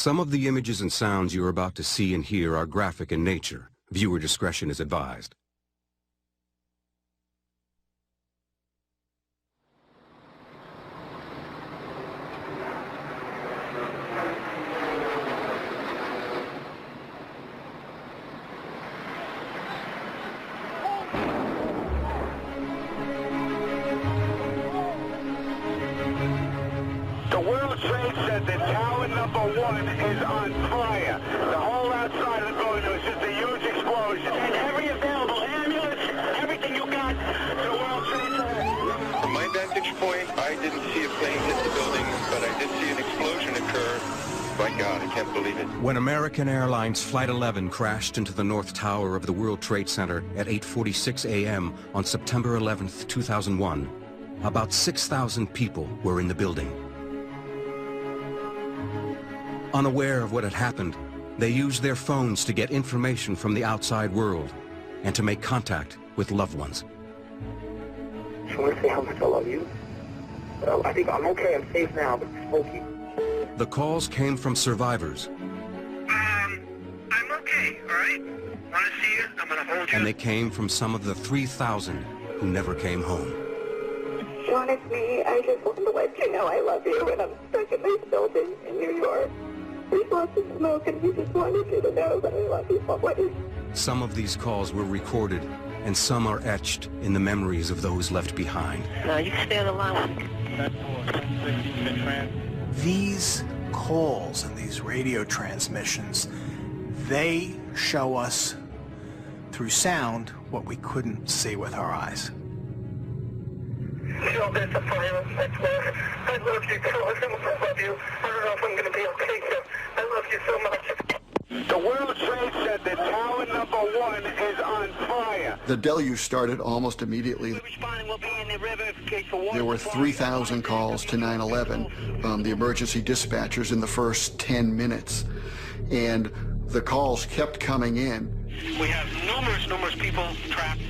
Some of the images and sounds you're about to see and hear are graphic in nature. Viewer discretion is advised. The World Trade Center, tower number 1 is on fire. The whole outside of the building was just a huge explosion. And every available ambulance, everything you got to the World Trade Center. From my vantage point, I didn't see a plane hit the building, but I did see an explosion occur. My God, I can't believe it. When American Airlines Flight 11 crashed into the North Tower of the World Trade Center at 8:46 a.m. on September 11th, 2001, about 6,000 people were in the building. Unaware of what had happened, they used their phones to get information from the outside world and to make contact with loved ones. I want to say how much I love you. I think I'm okay, I'm safe now, but Smokey. The calls came from survivors. I'm okay, all right? Want to see you? I'm going to hold you. And they came from some of the 3,000 who never came home. John, it's me. I just wanted to let you know I love you, and I'm stuck in this building in New York. There's lots of smoke, and we just wanted you to know that I love you always. Some of these calls were recorded, and some are etched in the memories of those left behind. No, you can stay on the line. These calls and these radio transmissions, they show us through sound what we couldn't see with our eyes. Joe, that's a fire. That's love. I love you, Joe. I love you. I don't know if I'm going to be okay, Joe. I love you so much. The World Trade Center, tower number 1 is on fire. The deluge started almost immediately. There were 3,000 calls to 911, the emergency dispatchers in the first 10 minutes. And the calls kept coming in. We have numerous people trapped.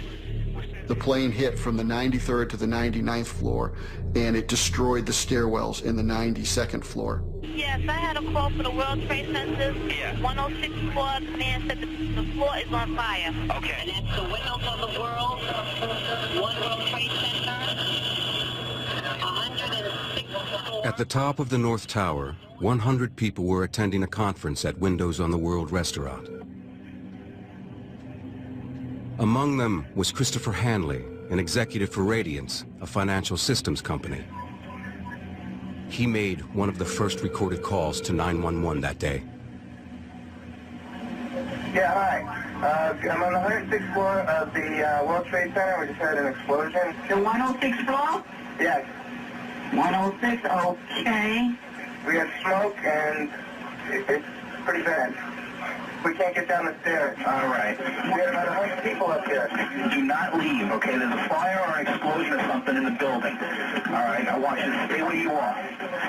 The plane hit from the 93rd to the 99th floor, and it destroyed the stairwells in the 92nd floor. Yes, I had a call for the World Trade Center. Yeah. 106 floor. The man said the floor is on fire. Okay. And that's the windows on the world. One World Trade Center. 106 floors. At the top of the North Tower, 100 people were attending a conference at Windows on the World restaurant. Among them was Christopher Hanley, an executive for Radiance, a financial systems company. He made one of the first recorded calls to 911 that day. Yeah, hi. I'm on the 106th floor of the World Trade Center. We just had an explosion. The 106th floor? Yes. 106, okay. We had smoke, and it's pretty bad. We can't get down the stairs. All right. We had about 100 people up there. Do not leave, okay? There's a fire or an explosion or something in the building. All right, I want you to stay where you are.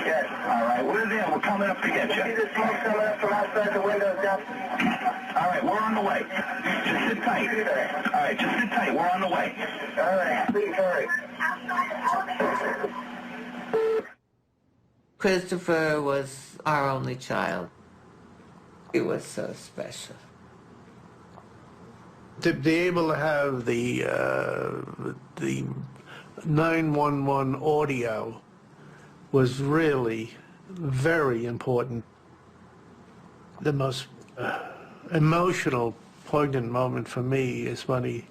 Yes. All right, we're there. We're coming up to get you. See the smoke coming up from outside the windows down? All right, we're on the way. Just sit tight. All right, just sit tight. We're on the way. All right, please hurry. Christopher was our only child. He was so special. To be able to have the 911 audio was really very important. The most emotional, poignant moment for me is when he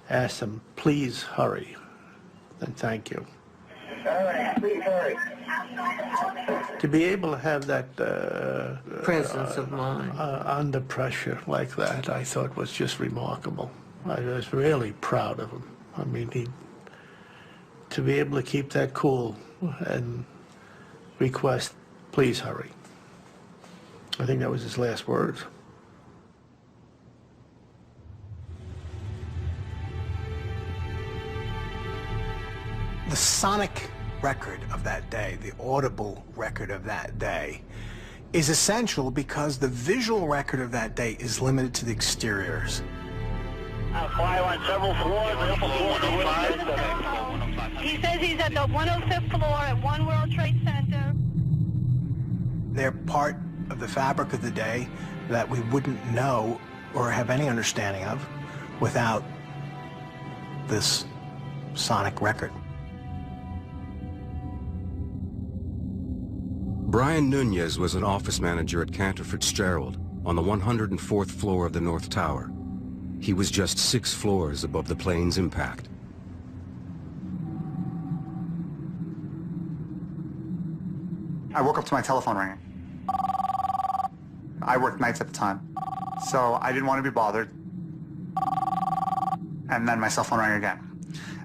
asked him, "Please hurry," and "Thank you." All right, please hurry. To be able to have that Presence of mind. Under pressure like that, I thought was just remarkable. I was really proud of him. I mean, to be able to keep that cool and request, "Please hurry." I think that was his last words. The sonic record of that day, the audible record of that day, is essential because the visual record of that day is limited to the exteriors. Fire on several floors, the upper floor, the 105. He says he's at the 105th floor at One World Trade Center. They're part the fabric of the day that we wouldn't know or have any understanding of without this sonic record. Brian Nunez was an office manager at Cantor Fitzgerald on the 104th floor of the North Tower. He was just 6 floors above the plane's impact. I woke up to my telephone ringing. I worked nights at the time, so I didn't want to be bothered. And then my cell phone rang again.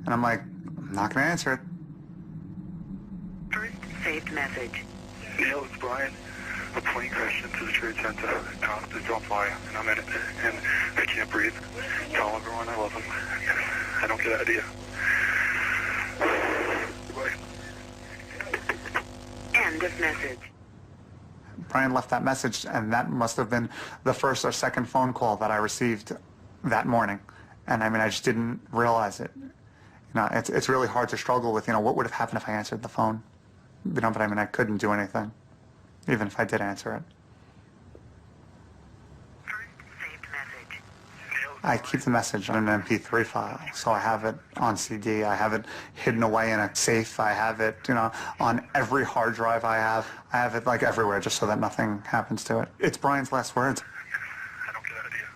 And I'm like, I'm not going to answer it. First saved message. Neil, it's Brian. A plane crashed into the Trade Center. It's on fire, and I'm in it. And I can't breathe. Tell everyone I love them. I don't get out of here. Goodbye. End of message. Brian left that message, and that must have been the first or second phone call that I received that morning. And I mean, I just didn't realize it. You know, it's really hard to struggle with, you know, what would have happened if I answered the phone? You know, but I mean, I couldn't do anything, even if I did answer it. I keep the message on an MP3 file, so I have it on CD. I have it hidden away in a safe. I have it, you know, on every hard drive I have. I have it like everywhere, just so that nothing happens to it. It's Brian's last words. I don't get out of here.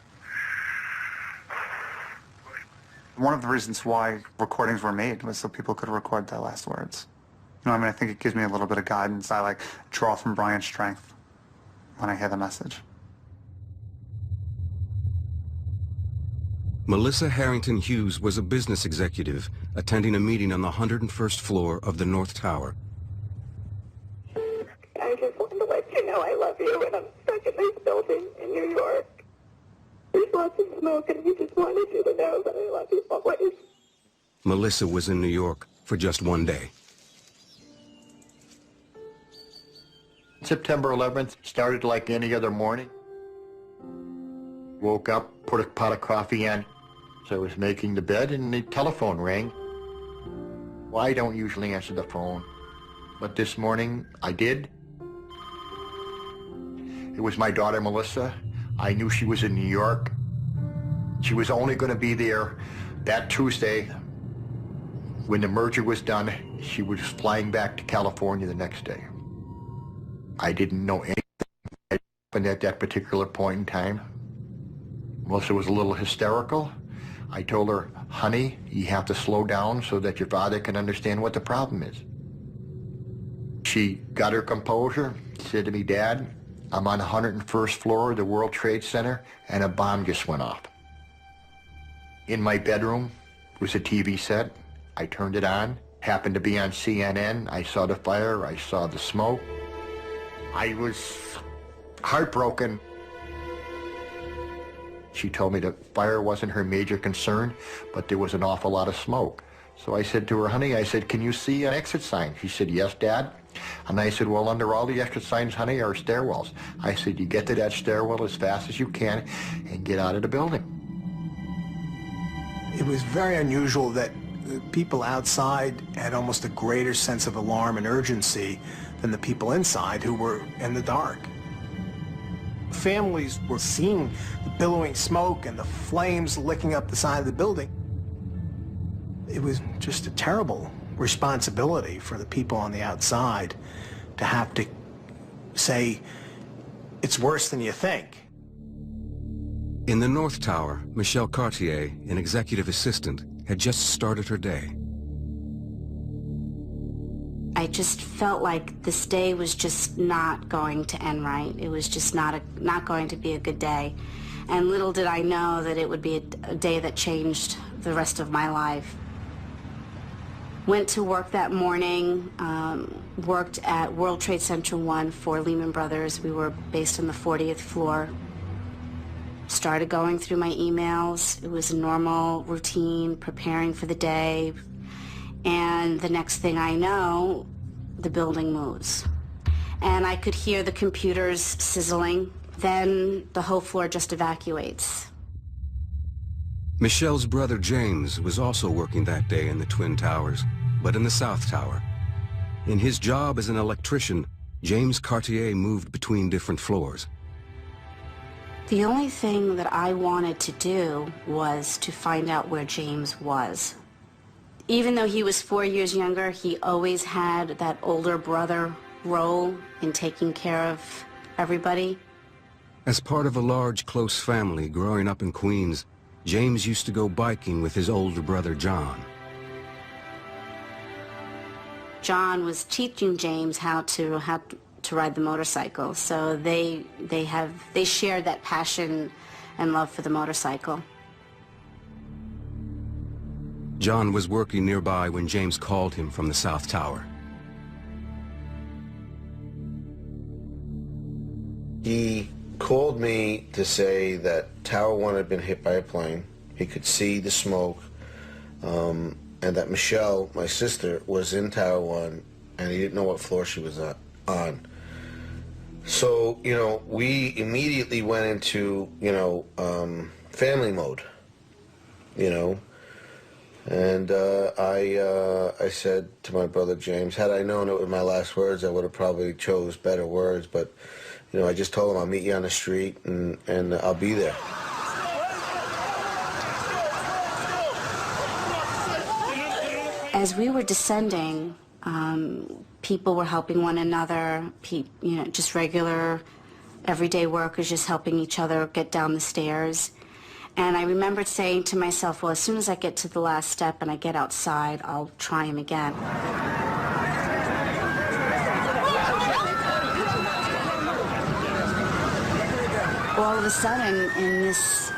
One of the reasons why recordings were made was so people could record their last words. You know, I mean, I think it gives me a little bit of guidance. I like draw from Brian's strength when I hear the message. Melissa Harrington Hughes was a business executive attending a meeting on the 101st floor of the North Tower. I just wanted to let you know I love you, and I'm stuck in this building in New York. There's lots of smoke, and I just wanted you to know that I love you always. Melissa was in New York for just one day. September 11th started like any other morning. Woke up, put a pot of coffee in. So I was making the bed and the telephone rang. Well, I don't usually answer the phone, but this morning I did. It was my daughter, Melissa. I knew she was in New York. She was only going to be there that Tuesday. When the merger was done, she was flying back to California the next day. I didn't know anything that happened at that particular point in time. Melissa was a little hysterical. I told her, honey, you have to slow down so that your father can understand what the problem is. She got her composure, said to me, Dad, I'm on the 101st floor of the World Trade Center and a bomb just went off. In my bedroom was a TV set. I turned it on, happened to be on CNN. I saw the fire, I saw the smoke. I was heartbroken. She told me the fire wasn't her major concern, but there was an awful lot of smoke. So I said to her, honey, I said, can you see an exit sign? She said, yes, Dad. And I said, well, under all the exit signs, honey, are stairwells. I said, you get to that stairwell as fast as you can and get out of the building. It was very unusual that people outside had almost a greater sense of alarm and urgency than the people inside who were in the dark. Families were seeing the billowing smoke and the flames licking up the side of the building. It was just a terrible responsibility for the people on the outside to have to say, it's worse than you think. In the North Tower, Michelle Cartier, an executive assistant, had just started her day. I just felt like this day was just not going to end right. It was just not going to be a good day. And little did I know that it would be a day that changed the rest of my life. Went to work that morning, worked at World Trade Center 1 for Lehman Brothers. We were based on the 40th floor. Started going through my emails. It was a normal routine, preparing for the day. And the next thing I know, the building moves. And I could hear the computers sizzling. Then the whole floor just evacuates. Michelle's brother James was also working that day in the Twin Towers, but in the South Tower. In his job as an electrician, James Cartier moved between different floors. The only thing that I wanted to do was to find out where James was. Even though he was 4 years younger, he always had that older brother role in taking care of everybody. As part of a large, close family growing up in Queens, James used to go biking with his older brother, John. John was teaching James how to ride the motorcycle, so they shared that passion and love for the motorcycle. John was working nearby when James called him from the South Tower. He called me to say that Tower 1 had been hit by a plane. He could see the smoke, and that Michelle, my sister, was in Tower 1, and he didn't know what floor she was on. So, you know, we immediately went into, you know, family mode, you know. And I said to my brother James, had I known it was my last words, I would have probably chose better words. But, you know, I just told him I'll meet you on the street and I'll be there. As we were descending, people were helping one another, you know, just regular, everyday workers just helping each other get down the stairs. And I remembered saying to myself, well, as soon as I get to the last step and I get outside, I'll try him again. All of a sudden, in this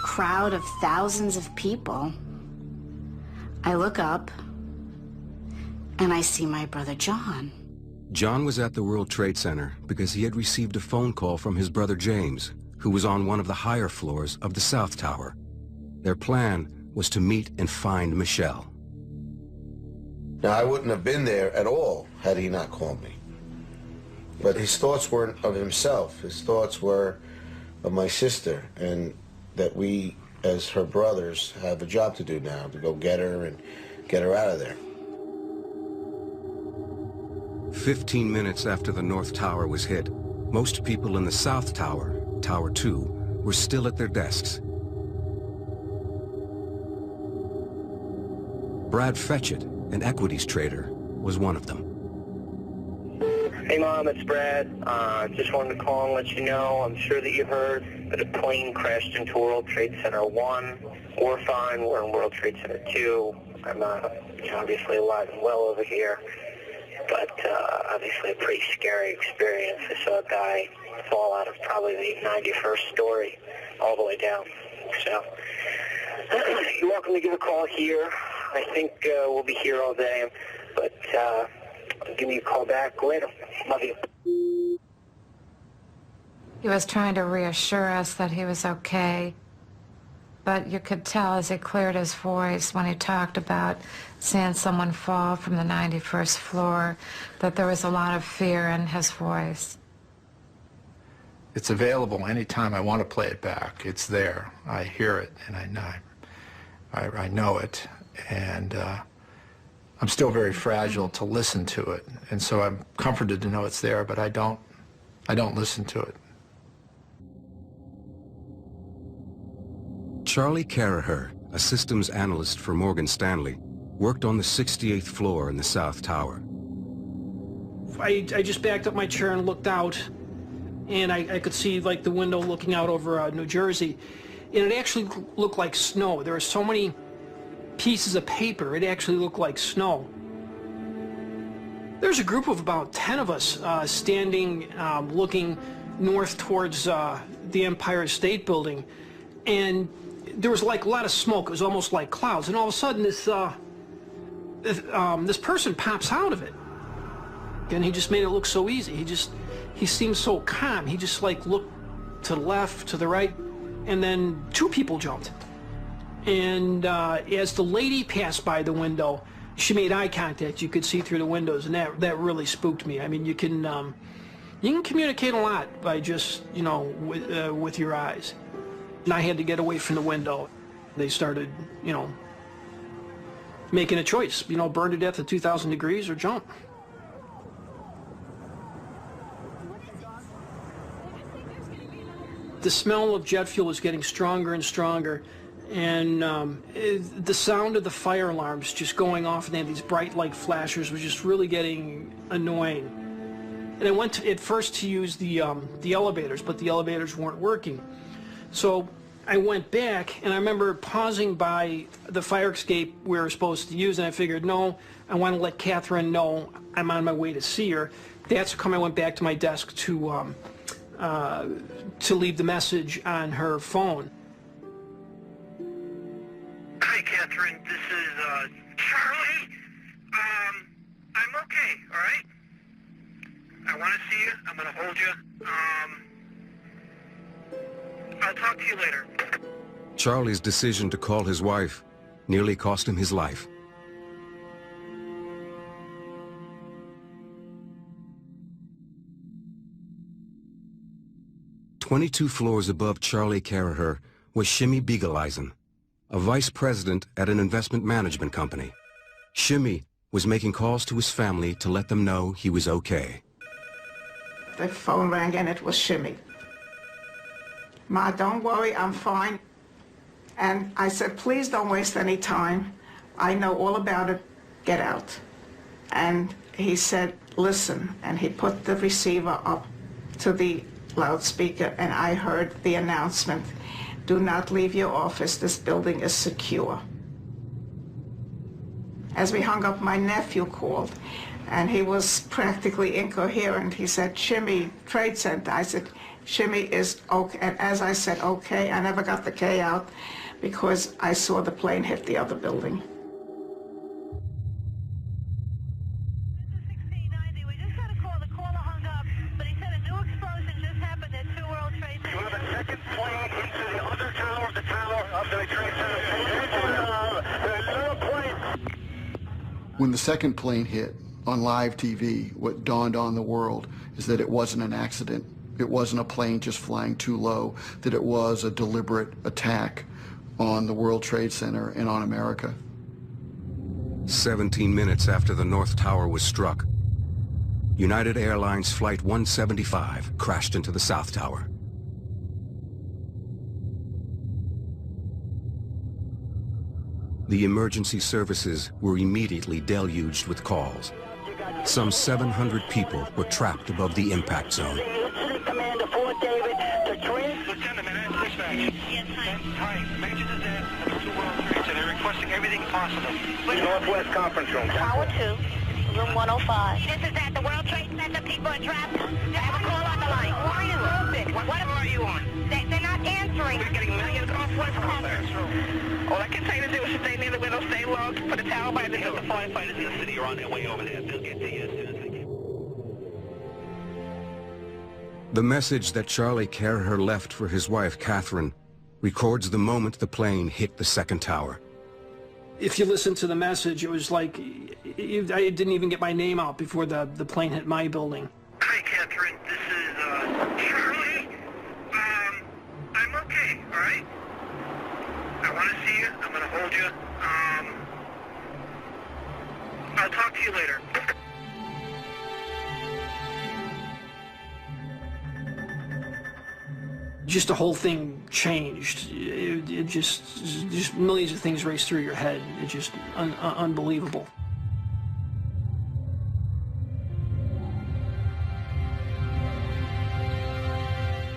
crowd of thousands of people, I look up and I see my brother John. John was at the World Trade Center because he had received a phone call from his brother James, who was on one of the higher floors of the South Tower. Their plan was to meet and find Michelle. Now, I wouldn't have been there at all had he not called me. But his thoughts weren't of himself. His thoughts were of my sister, and that we, as her brothers, have a job to do now, to go get her and get her out of there. 15 minutes after the North Tower was hit, most people in the South Tower, Tower 2, were still at their desks. Brad Fetchett, an equities trader, was one of them. Hey Mom, it's Brad. Just wanted to call and let you know, I'm sure that you heard that a plane crashed into World Trade Center 1. We're fine, we're in World Trade Center 2. I'm obviously alive and well over here, but obviously a pretty scary experience. I saw a guy fall out of probably the 91st story all the way down. So you're welcome to give a call here. I think we'll be here all day, but give me a call back later. Love you. He was trying to reassure us that he was okay, but you could tell as he cleared his voice when he talked about seeing someone fall from the 91st floor that there was a lot of fear in his voice. It's available anytime I want to play it back. It's there. I hear it, and I know it, and I'm still very fragile to listen to it, and so I'm comforted to know it's there, but I don't listen to it. Charlie Carraher, a systems analyst for Morgan Stanley, worked on the 68th floor in the South Tower. I just backed up my chair and looked out, and I could see like the window looking out over New Jersey, and it actually looked like snow. There were so many pieces of paper, it actually looked like snow. There's a group of about 10 of us standing, looking north towards the Empire State Building, and there was like a lot of smoke. It was almost like clouds, and all of a sudden this person pops out of it, and he just made it look so easy. He seemed so calm. He just like looked to the left, to the right, and then two people jumped. And as the lady passed by the window, she made eye contact. You could see through the windows, and that really spooked me. I mean, you can communicate a lot by just, you know, with your eyes. And I had to get away from the window. They started, you know, making a choice, you know, burn to death at 2,000 degrees or jump. The smell of jet fuel was getting stronger and stronger, and the sound of the fire alarms just going off, and they had these bright light flashers, was just really getting annoying. And I went at first to use the elevators, but the elevators weren't working. So I went back, and I remember pausing by the fire escape we were supposed to use, and I figured, no, I want to let Catherine know I'm on my way to see her. That's how come I went back to my desk to leave the message on her phone. Hi, Catherine. This is Charlie. I'm okay, all right? I want to see you. I'm going to hold you. I'll talk to you later. Charlie's decision to call his wife nearly cost him his life. "22 floors above Charlie Caraher was Shimmy Beagleisen, a vice president at an investment management company. Shimmy was making calls to his family to let them know he was okay. The phone rang and it was Shimmy. Ma, don't worry, I'm fine. And I said, please don't waste any time. I know all about it. Get out. And he said, listen. And he put the receiver up to the loudspeaker, and I heard the announcement, do not leave your office. This building is secure. As we hung up, my nephew called, and he was practically incoherent. He said, Shimmy, Trade Center. I said, Shimmy is okay. And as I said, okay, I never got the K out because I saw the plane hit the other building. We just got a call. The caller hung up, but he said a new explosion just happened at 2 World Trade Center. You have a second plane into the other tower, the tower of the Trade Center. The little plane. When the second plane hit on live TV, what dawned on the world is that it wasn't an accident. It wasn't a plane just flying too low, that it was a deliberate attack on the World Trade Center and on America. 17 minutes after the North Tower was struck, United Airlines Flight 175 crashed into the South Tower. The emergency services were immediately deluged with calls. Some 700 people were trapped above the impact zone. Commander Fort David to Lieutenant, dispatch. Yes, Hi, Major disaster at 2 World Trade Center. They're requesting everything possible. Northwest conference room. Tower 2, room 105. This is at the World Trade Center. People are trapped. I have a call on the line. Who are you? What are you on? They're not answering. We're getting millions off West Conference room. All I can tell you to do is stay near the window, stay low, put the tower by the door. The firefighters in the city are on their way over there. They'll get to you as soon as they can. The message that Charlie Caraher left for his wife, Catherine, records the moment the plane hit the second tower. If you listen to the message, it was like, I didn't even get my name out before the plane hit my building. Hi, Catherine. This is Charlie. I'm okay, all right? I want to see you. I'm going to hold you. I'll talk to you later. Just the whole thing changed. It just millions of things raced through your head. It's just unbelievable.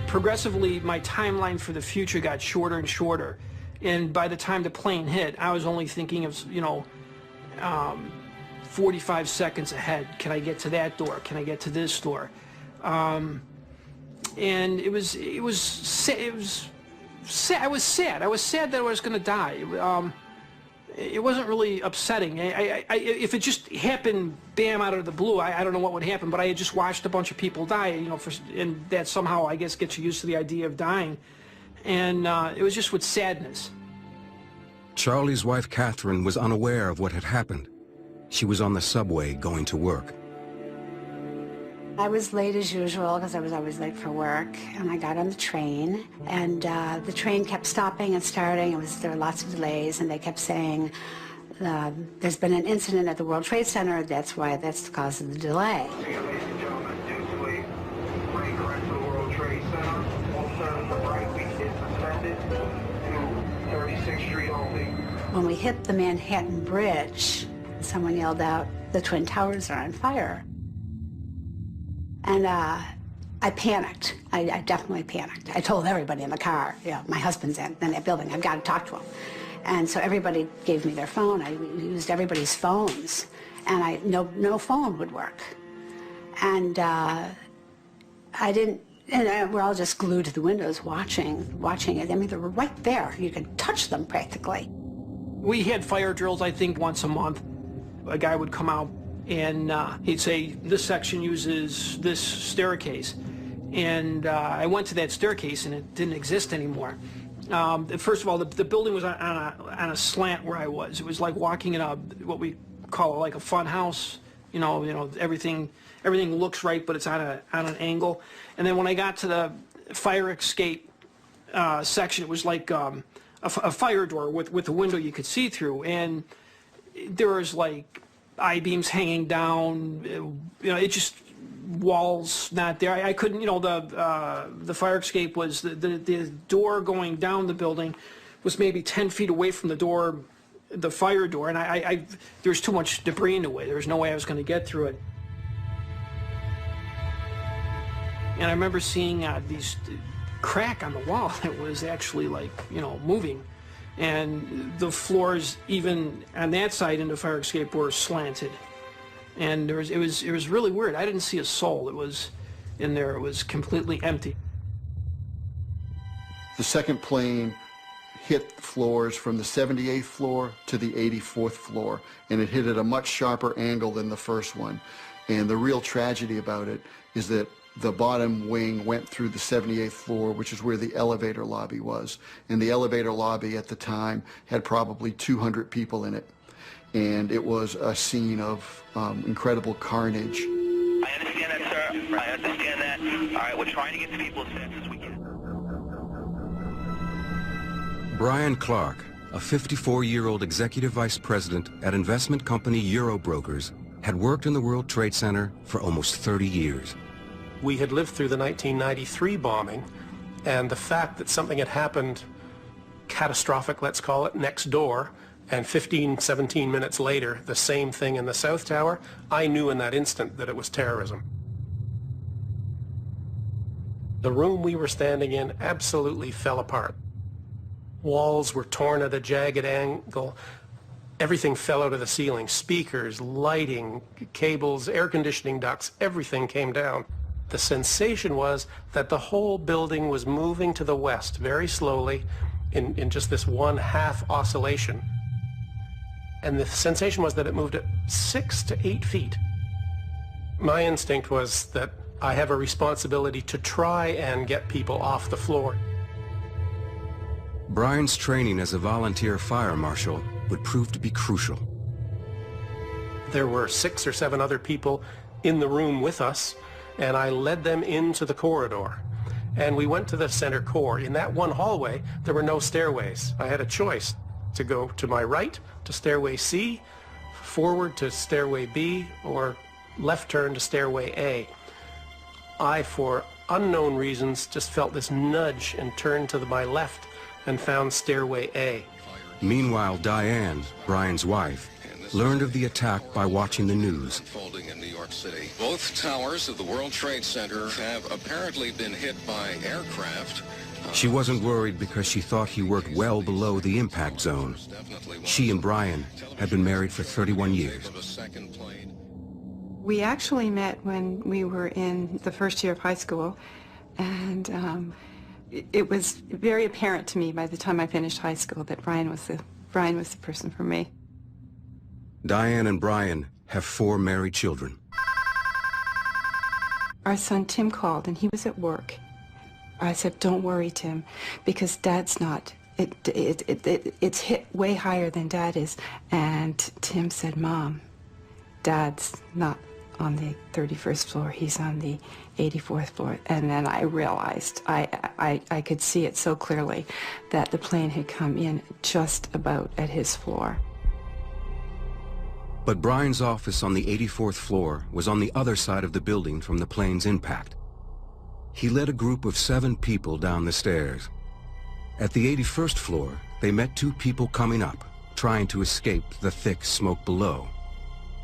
Progressively, my timeline for the future got shorter and shorter. And by the time the plane hit, I was only thinking of, 45 seconds ahead. Can I get to that door? Can I get to this door? And it was sad. I was sad. I was sad that I was going to die. It wasn't really upsetting. If it just happened, bam, out of the blue, I don't know what would happen. But I had just watched a bunch of people die, and that somehow, I guess, gets you used to the idea of dying. And it was just with sadness. Charlie's wife, Catherine, was unaware of what had happened. She was on the subway going to work. I was late as usual because I was always late for work, and I got on the train, and the train kept stopping and starting. There were lots of delays, and they kept saying, there's been an incident at the World Trade Center, that's the cause of the delay. Ladies and gentlemen, due to a plane crash at the World Trade Center, all service are when we hit the Manhattan Bridge, someone yelled out, "The Twin Towers are on fire." And I panicked. I definitely panicked. I told everybody in the car, my husband's in that building, I've got to talk to him. And so everybody gave me their phone. I used everybody's phones, and no phone would work. And we're all just glued to the windows watching it. I mean, they were right there. You could touch them practically. We had fire drills, I think, once a month. A guy would come out and he'd say, this section uses this staircase. And I went to that staircase and it didn't exist anymore. First of all, the building was on a slant where I was. It was like walking in what we call like a fun house. You know, everything looks right, but it's on an angle. And then when I got to the fire escape section, it was like a fire door with a window you could see through, and there was like I-beams hanging down. It just walls not there. I couldn't. The fire escape was the door going down the building was maybe 10 feet away from the door. The fire door, and there was too much debris in the way. There was no way I was going to get through it. And I remember seeing these crack on the wall. It was actually like, moving. And the floors, even on that side in the fire escape, were slanted. And it was really weird. I didn't see a soul. It was in there. It was completely empty. The second plane hit floors from the 78th floor to the 84th floor, and it hit at a much sharper angle than the first one. And the real tragedy about it is that the bottom wing went through the 78th floor, which is where the elevator lobby was. And the elevator lobby at the time had probably 200 people in it. And it was a scene of incredible carnage. I understand that, sir. I understand that. All right, we're trying to get to people as fast as we can. Brian Clark, a 54-year-old executive vice president at investment company Eurobrokers, had worked in the World Trade Center for almost 30 years. We had lived through the 1993 bombing, and the fact that something had happened catastrophic, let's call it, next door, and 15, 17 minutes later, the same thing in the South Tower, I knew in that instant that it was terrorism. The room we were standing in absolutely fell apart. Walls were torn at a jagged angle. Everything fell out of the ceiling. Speakers, lighting, cables, air conditioning ducts, everything came down. The sensation was that the whole building was moving to the west very slowly in just this one half oscillation. And the sensation was that it moved at 6 to 8 feet. My instinct was that I have a responsibility to try and get people off the floor. Brian's training as a volunteer fire marshal would prove to be crucial. There were 6 or 7 other people in the room with us, and I led them into the corridor. And we went to the center core. In that one hallway, there were no stairways. I had a choice to go to my right to stairway C, forward to stairway B, or left turn to stairway A. I, for unknown reasons, just felt this nudge and turned to my left and found stairway A. Meanwhile, Diane, Brian's wife, learned of the attack by watching the news. Unfolding in New York City. Both towers of the World Trade Center have apparently been hit by aircraft. She wasn't worried because she thought he worked well below the impact zone. She and Brian had been married for 31 years. We actually met when we were in the first year of high school, and it was very apparent to me by the time I finished high school that Brian was the person for me. Diane and Brian have 4 married children. Our son Tim called, and he was at work. I said, "Don't worry, Tim, because Dad's not. It's hit way higher than Dad is." And Tim said, "Mom, Dad's not on the 31st floor. He's on the 84th floor." And then I realized, I could see it so clearly, that the plane had come in just about at his floor. But Brian's office on the 84th floor was on the other side of the building from the plane's impact. He led a group of 7 people down the stairs. At the 81st floor, they met 2 people coming up, trying to escape the thick smoke below.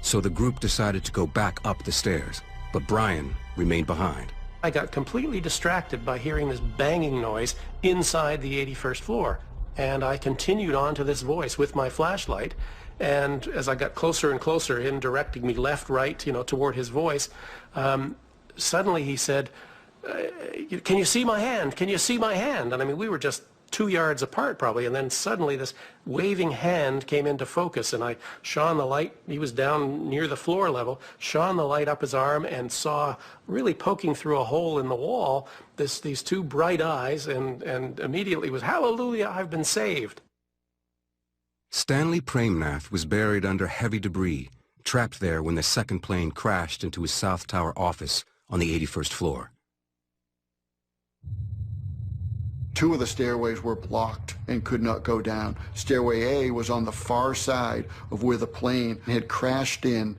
So the group decided to go back up the stairs, but Brian remained behind. I got completely distracted by hearing this banging noise inside the 81st floor, and I continued on to this voice with my flashlight, and as I got closer and closer, him directing me left, right, toward his voice, suddenly he said, "Can you see my hand? Can you see my hand?" And I mean, we were just 2 yards apart probably, and then suddenly this waving hand came into focus, and I shone the light. He was down near the floor level, shone the light up his arm, and saw, really poking through a hole in the wall, these two bright eyes, and immediately was, "Hallelujah, I've been saved." Stanley Premnath was buried under heavy debris, trapped there when the second plane crashed into his South Tower office on the 81st floor. 2 of the stairways were blocked and could not go down. Stairway A was on the far side of where the plane had crashed in.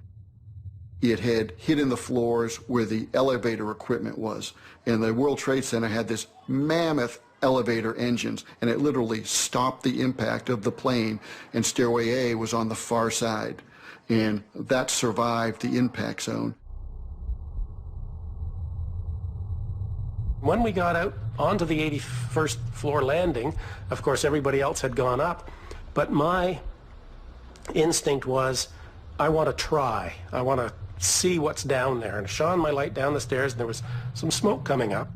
It had hit in the floors where the elevator equipment was. And the World Trade Center had this mammoth elevator engines, and it literally stopped the impact of the plane, and Stairway A was on the far side. And that survived the impact zone. When we got out onto the 81st floor landing, of course everybody else had gone up, but my instinct was, I want to try. I want to see what's down there. And I shone my light down the stairs, and there was some smoke coming up.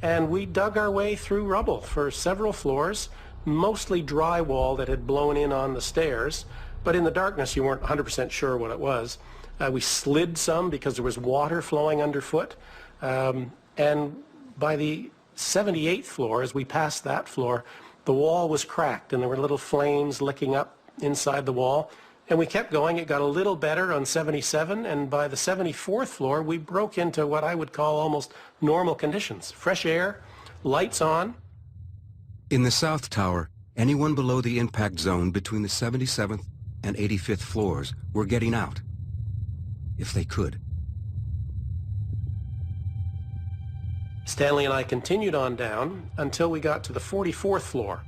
And we dug our way through rubble for several floors, mostly drywall that had blown in on the stairs, but in the darkness you weren't 100% sure what it was. We slid some because there was water flowing underfoot. And by the 78th floor, as we passed that floor, the wall was cracked and there were little flames licking up inside the wall. And we kept going. It got a little better on 77, and by the 74th floor, we broke into what I would call almost normal conditions. Fresh air, lights on. In the South Tower, anyone below the impact zone between the 77th and 85th floors were getting out, if they could. Stanley and I continued on down until we got to the 44th floor.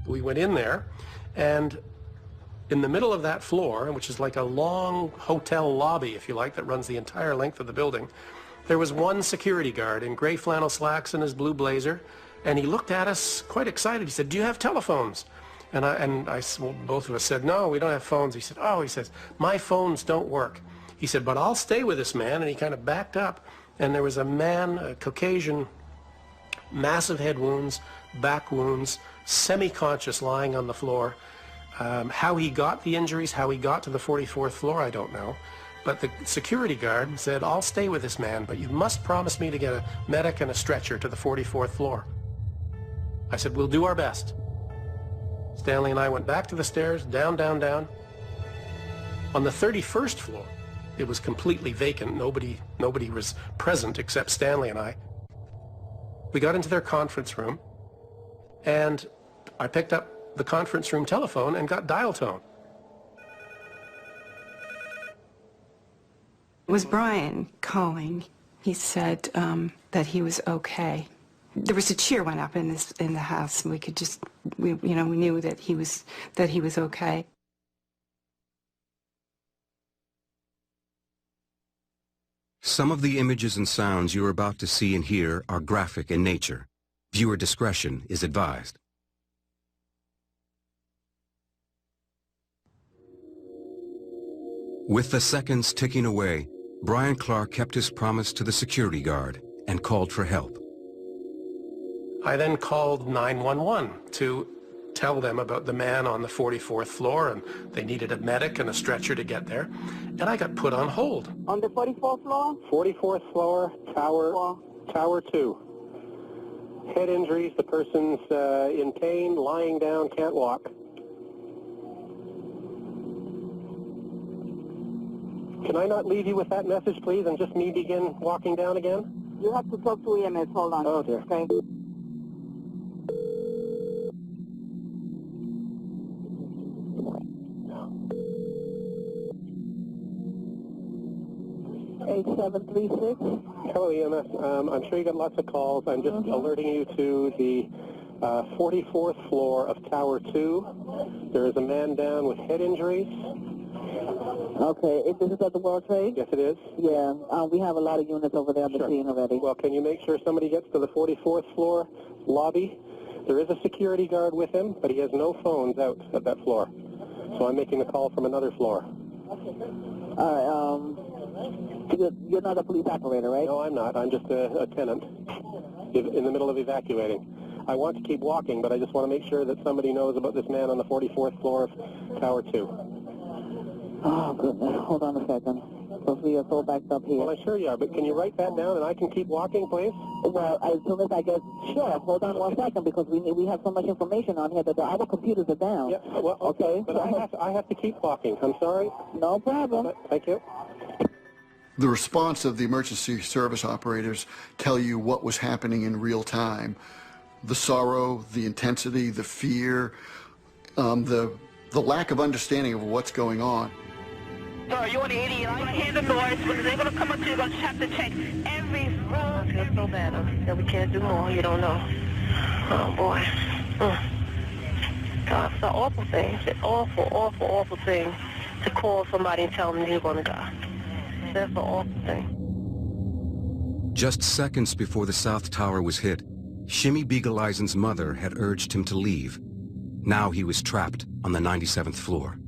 We went in there, and in the middle of that floor, which is like a long hotel lobby, if you like, that runs the entire length of the building, there was one security guard in gray flannel slacks and his blue blazer, and he looked at us quite excited. He said, "Do you have telephones?" And both of us said, "No, we don't have phones." He said, "Oh," he says, "my phones don't work." He said, "But I'll stay with this man," and he kind of backed up. And there was a man, a Caucasian, massive head wounds, back wounds, semi-conscious, lying on the floor. How he got the injuries, how he got to the 44th floor, I don't know. But the security guard said, "I'll stay with this man, but you must promise me to get a medic and a stretcher to the 44th floor." I said, "We'll do our best." Stanley and I went back to the stairs, down, down, down. On the 31st floor, it was completely vacant. Nobody was present except Stanley and I. We got into their conference room, and I picked up the conference room telephone and got dial tone. It was Brian calling. He said that he was okay. There was a cheer went up in the house, and we could just, we knew that he was okay. Some of the images and sounds you're about to see and hear are graphic in nature. Viewer discretion is advised. With the seconds ticking away, Brian Clark kept his promise to the security guard and called for help. I then called 911 to tell them about the man on the 44th floor, and they needed a medic and a stretcher to get there, and I got put on hold. On the 44th floor? 44th floor, Tower 2. Head injuries, the person's in pain, lying down, can't walk. Can I not leave you with that message, please, and just me begin walking down again? You have to talk to EMS. Hold on. Oh, dear. Okay. Hello, EMS. I'm sure you got lots of calls. I'm just alerting you to the 44th floor of Tower 2. There is a man down with head injuries. Okay, this is at the World Trade? Yes, it is. Yeah, we have a lot of units over there on the scene already. Well, can you make sure somebody gets to the 44th floor lobby? There is a security guard with him, but he has no phones out at that floor. So I'm making a call from another floor. All right, you're not a police operator, right? No, I'm not. I'm just a tenant in the middle of evacuating. I want to keep walking, but I just want to make sure that somebody knows about this man on the 44th floor of Tower 2. Oh, goodness. Hold on a second. Because we are so backed up here. Well, I'm sure you are, but can you write that down and I can keep walking, please? Well, as soon as I get... Sure, hold on 1 second, because we have so much information on here that our computers are down. Yeah, well, okay. But I have to keep walking. I'm sorry. No problem. Thank you. The response of the emergency service operators tell you what was happening in real time. The sorrow, the intensity, the fear, the lack of understanding of what's going on. Sir, you're an idiot. I'm going to hear the noise. When they're going to come up to you, you're going to have to check every room. I feel so bad that we can't do more. You don't know. Oh, boy. God, it's an awful thing. It's an awful, awful, awful thing to call somebody and tell them you're going to die. That's an awful thing. Just seconds before the South Tower was hit, Shimmy Beagle-Eisen's mother had urged him to leave. Now he was trapped on the 97th floor.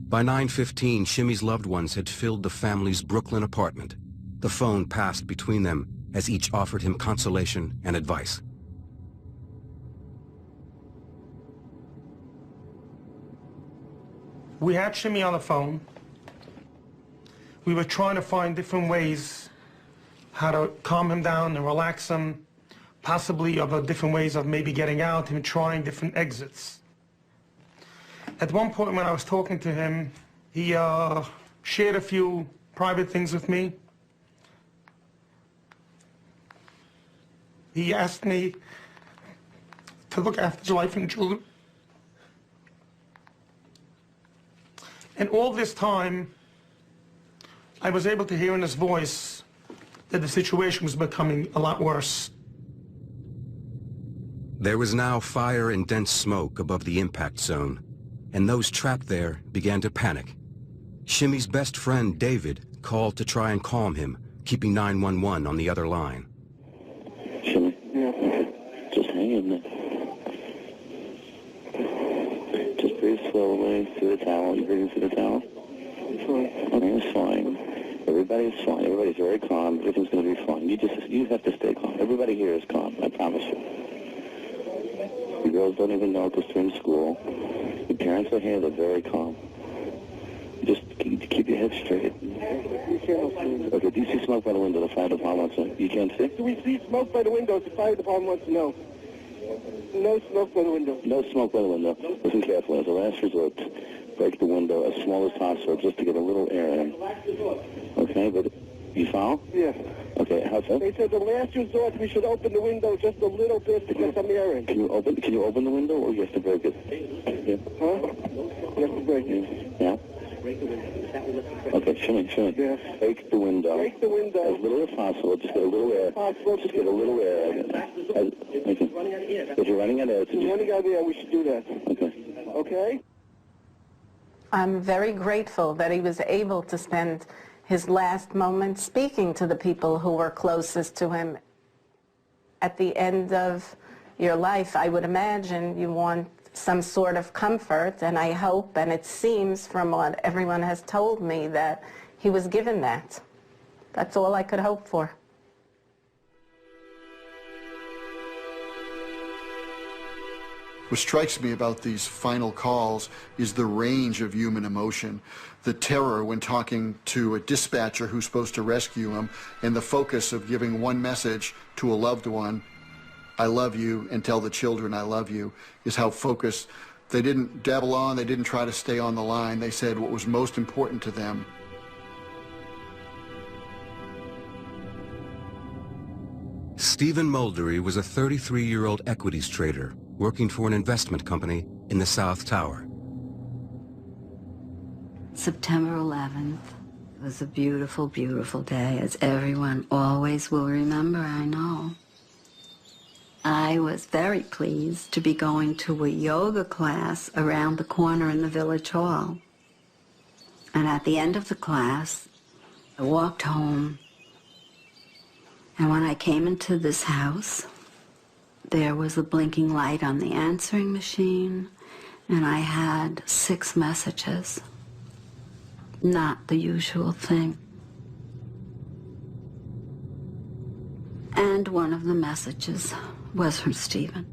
By 9:15, Shimmy's loved ones had filled the family's Brooklyn apartment. The phone passed between them as each offered him consolation and advice. We had Shimmy on the phone. We were trying to find different ways how to calm him down and relax him, possibly about different ways of maybe getting out and trying different exits. At one point when I was talking to him, he shared a few private things with me. He asked me to look after his wife and children. And all this time, I was able to hear in his voice that the situation was becoming a lot worse. There was now fire and dense smoke above the impact zone, and those trapped there began to panic. Shimmy's best friend, David, called to try and calm him, keeping 911 on the other line. Shimmy? Yeah. Just hang in there. Just breathe slowly through the towel. You breathing through the towel? It's fine. Okay, it's fine. Everybody's fine. Everybody's very calm. Everything's going to be fine. You have to stay calm. Everybody here is calm, I promise you. The girls don't even know because they're in school. The parents are here. They're very calm. Just keep your head straight. Okay, do you see smoke by the window? The fire department wants to... You can't see? Do we see smoke by the window? The fire department wants to know. No smoke by the window. No smoke by the window. Listen carefully. As a last resort, break the window as small as possible just to get a little air in. Okay, but you follow? Yeah. Okay, how's that? They said the last resort we should open the window just a little bit to get some air in. Can you open the window or you have to break it? Yeah. Huh? You have to break it. Yeah? Okay, Shimmy. Yeah. Break the window. Break the window. As little as possible. Just get a little air. Just get a little air. If you're running out of air, If you're running out of air, we should do that. Okay. Okay? I'm very grateful that he was able to spend his last moments speaking to the people who were closest to him. At the end of your life, I would imagine you want some sort of comfort, and I hope, and it seems from what everyone has told me, that he was given that. That's all I could hope for. What strikes me about these final calls is the range of human emotion, the terror when talking to a dispatcher who's supposed to rescue him, and the focus of giving one message to a loved one, I love you, and tell the children I love you, is how focused. They didn't dabble on, they didn't try to stay on the line. They said what was most important to them. Stephen Muldery was a 33-year-old equities trader working for an investment company in the South Tower. September 11th. It was a beautiful, beautiful day, as everyone always will remember, I know. I was very pleased to be going to a yoga class around the corner in the village hall. And at the end of the class, I walked home. And when I came into this house, there was a blinking light on the answering machine, and I had 6 messages. Not the usual thing. And one of the messages was from Stephen.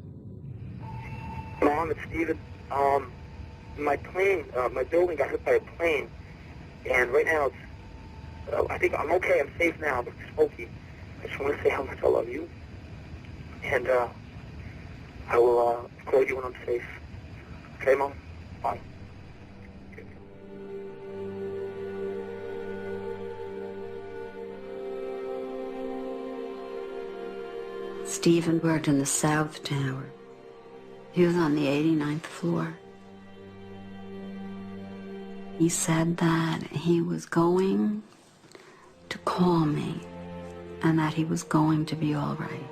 Mom, it's Stephen. My plane, my building got hit by a plane, and right now it's, I think I'm okay, I'm safe now, but it's smoky. I just want to say how much I love you, and I will call you when I'm safe. Okay, Mom? Bye. Stephen worked in the South Tower. He was on the 89th floor. He said that he was going to call me and that he was going to be all right.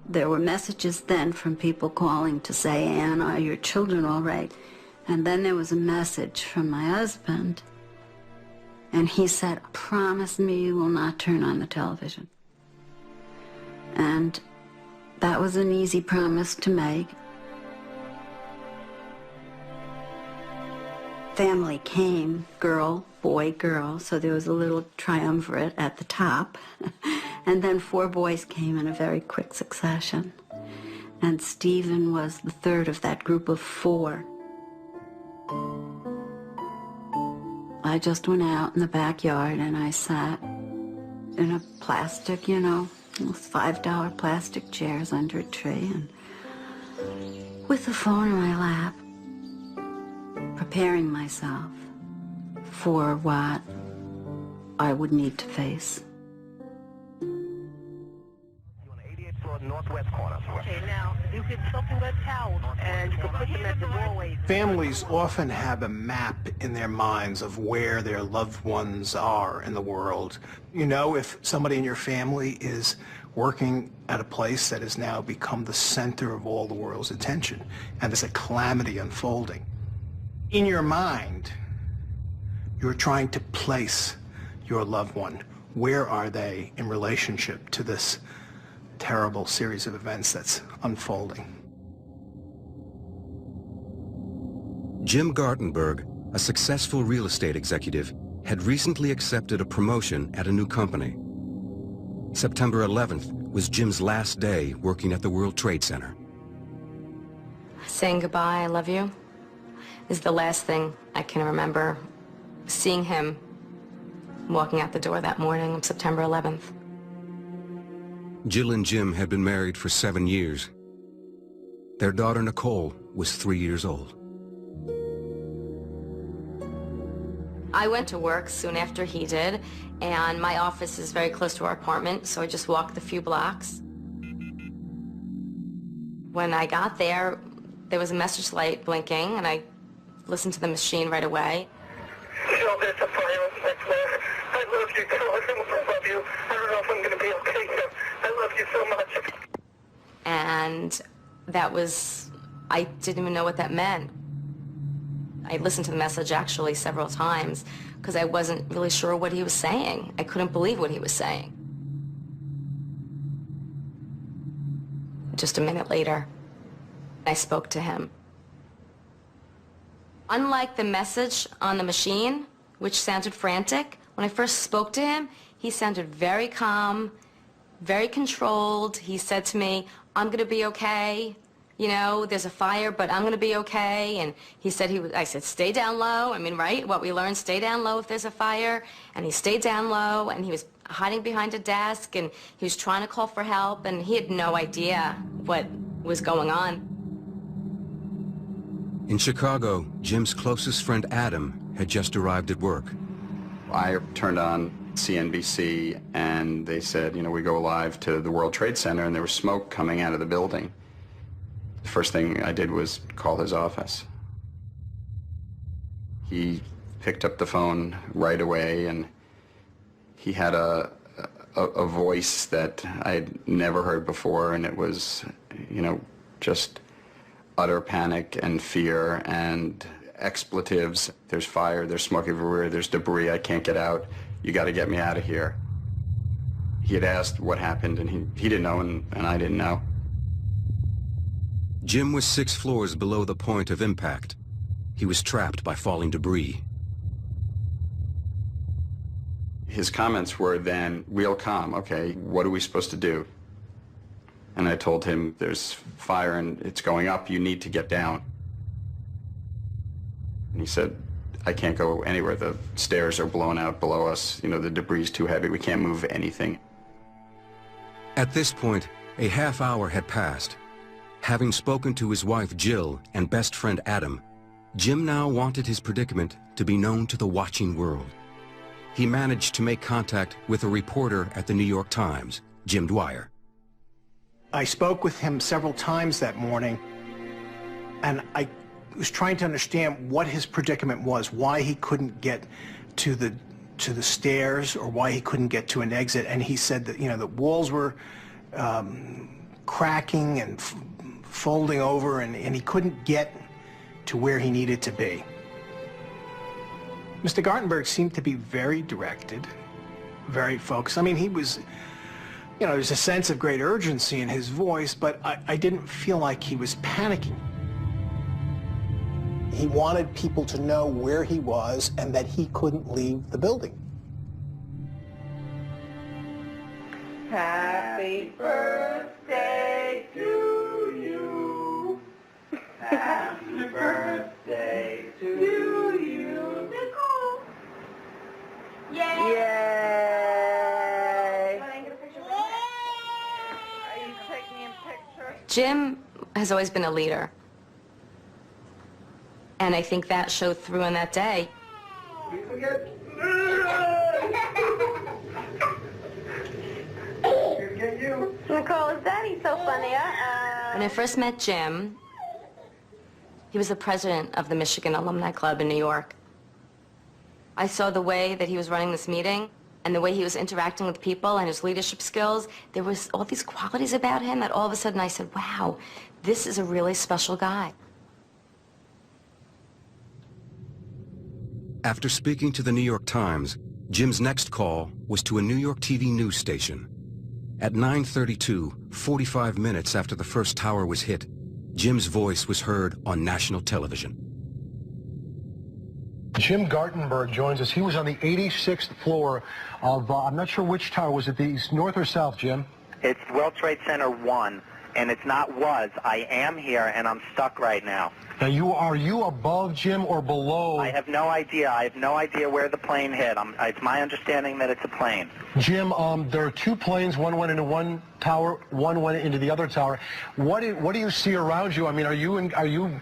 There were messages then from people calling to say, Anne, are your children all right? And then there was a message from my husband, and he said, promise me you will not turn on the television. And that was an easy promise to make. Family came, girl, boy, girl, so there was a little triumvirate at the top. And then 4 boys came in a very quick succession. And Stephen was the third of that group of 4. I just went out in the backyard and I sat in a plastic, you know, those $5 plastic chairs under a tree, and with the phone in my lap, preparing myself for what I would need to face. Northwest corner. Okay, now, you get soaking wet towels, and you can put them at the doorways. Families often have a map in their minds of where their loved ones are in the world. You know, if somebody in your family is working at a place that has now become the center of all the world's attention, and there's a calamity unfolding, in your mind, you're trying to place your loved one. Where are they in relationship to this terrible series of events that's unfolding? Jim Gartenberg, a successful real estate executive, had recently accepted a promotion at a new company. September 11th was Jim's last day working at the World Trade Center. Saying goodbye, I love you, is the last thing I can remember. Seeing him walking out the door that morning on September 11th. Jill and Jim had been married for 7 years. Their daughter Nicole was 3 years old. I went to work soon after he did, and my office is very close to our apartment, so I just walked the few blocks. When I got there, there was a message light blinking, and I listened to the machine right away. Jill, there's a fire right there. I love you, Jill. I love you. I don't know if I'm going to be okay here. I love you so much. And that was, I didn't even know what that meant. I listened to the message actually several times because I wasn't really sure what he was saying. I couldn't believe what he was saying. Just a minute later, I spoke to him. Unlike the message on the machine, which sounded frantic, when I first spoke to him, he sounded very calm, very controlled. He said to me, I'm going to be okay. You know, there's a fire, but I'm going to be okay. And he said I said, stay down low. I mean, right? What we learned, stay down low if there's a fire. And he stayed down low, and he was hiding behind a desk, and he was trying to call for help, and he had no idea what was going on. In Chicago, Jim's closest friend Adam had just arrived at work. I turned on CNBC, and they said, you know, we go live to the World Trade Center, and there was smoke coming out of the building. The first thing I did was call his office. He picked up the phone right away, and he had a a voice that I'd never heard before, and it was, you know, just utter panic and fear and expletives. There's fire, there's smoke everywhere, there's debris, I can't get out. You got to get me out of here. He had asked what happened, and he didn't know, and I didn't know. Jim was 6 floors below the point of impact. He was trapped by falling debris. His comments were then real calm. Okay, what are we supposed to do? And I told him, there's fire and it's going up, you need to get down. And he said, I can't go anywhere, the stairs are blown out below us, you know, the debris is too heavy, we can't move anything. At this point, a half hour had passed. Having spoken to his wife Jill and best friend Adam, Jim now wanted his predicament to be known to the watching world. He managed to make contact with a reporter at the New York Times, Jim Dwyer. I spoke with him several times that morning, and I was trying to understand what his predicament was, why he couldn't get to the stairs or why he couldn't get to an exit. And he said that, you know, the walls were cracking and folding over, and he couldn't get to where he needed to be. Mr. Gartenberg seemed to be very directed, very focused. I mean, he was, you know, there's a sense of great urgency in his voice, but I didn't feel like he was panicking. He wanted people to know where he was and that he couldn't leave the building. Happy birthday to you. Happy birthday to you. Nicole. Yay. Yay. Are you taking me in picture? Jim has always been a leader. And I think that showed through on that day. Nicole, is Daddy so funny? When I first met Jim, he was the president of the Michigan Alumni Club in New York. I saw the way that he was running this meeting and the way he was interacting with people and his leadership skills. There was all these qualities about him that all of a sudden I said, wow, this is a really special guy. After speaking to the New York Times, Jim's next call was to a New York TV news station. At 9:32, 45 minutes after the first tower was hit, Jim's voice was heard on national television. Jim Gartenberg joins us. He was on the 86th floor of, I'm not sure which tower. Was it the north or south, Jim? It's World Trade Center 1, and it's not was. I am here, and I'm stuck right now. Now, are you above, Jim, or below? I have no idea. I have no idea where the plane hit. It's my understanding that it's a plane. Jim, there are 2 planes. One went into one tower, one went into the other tower. What do you see around you? I mean, are you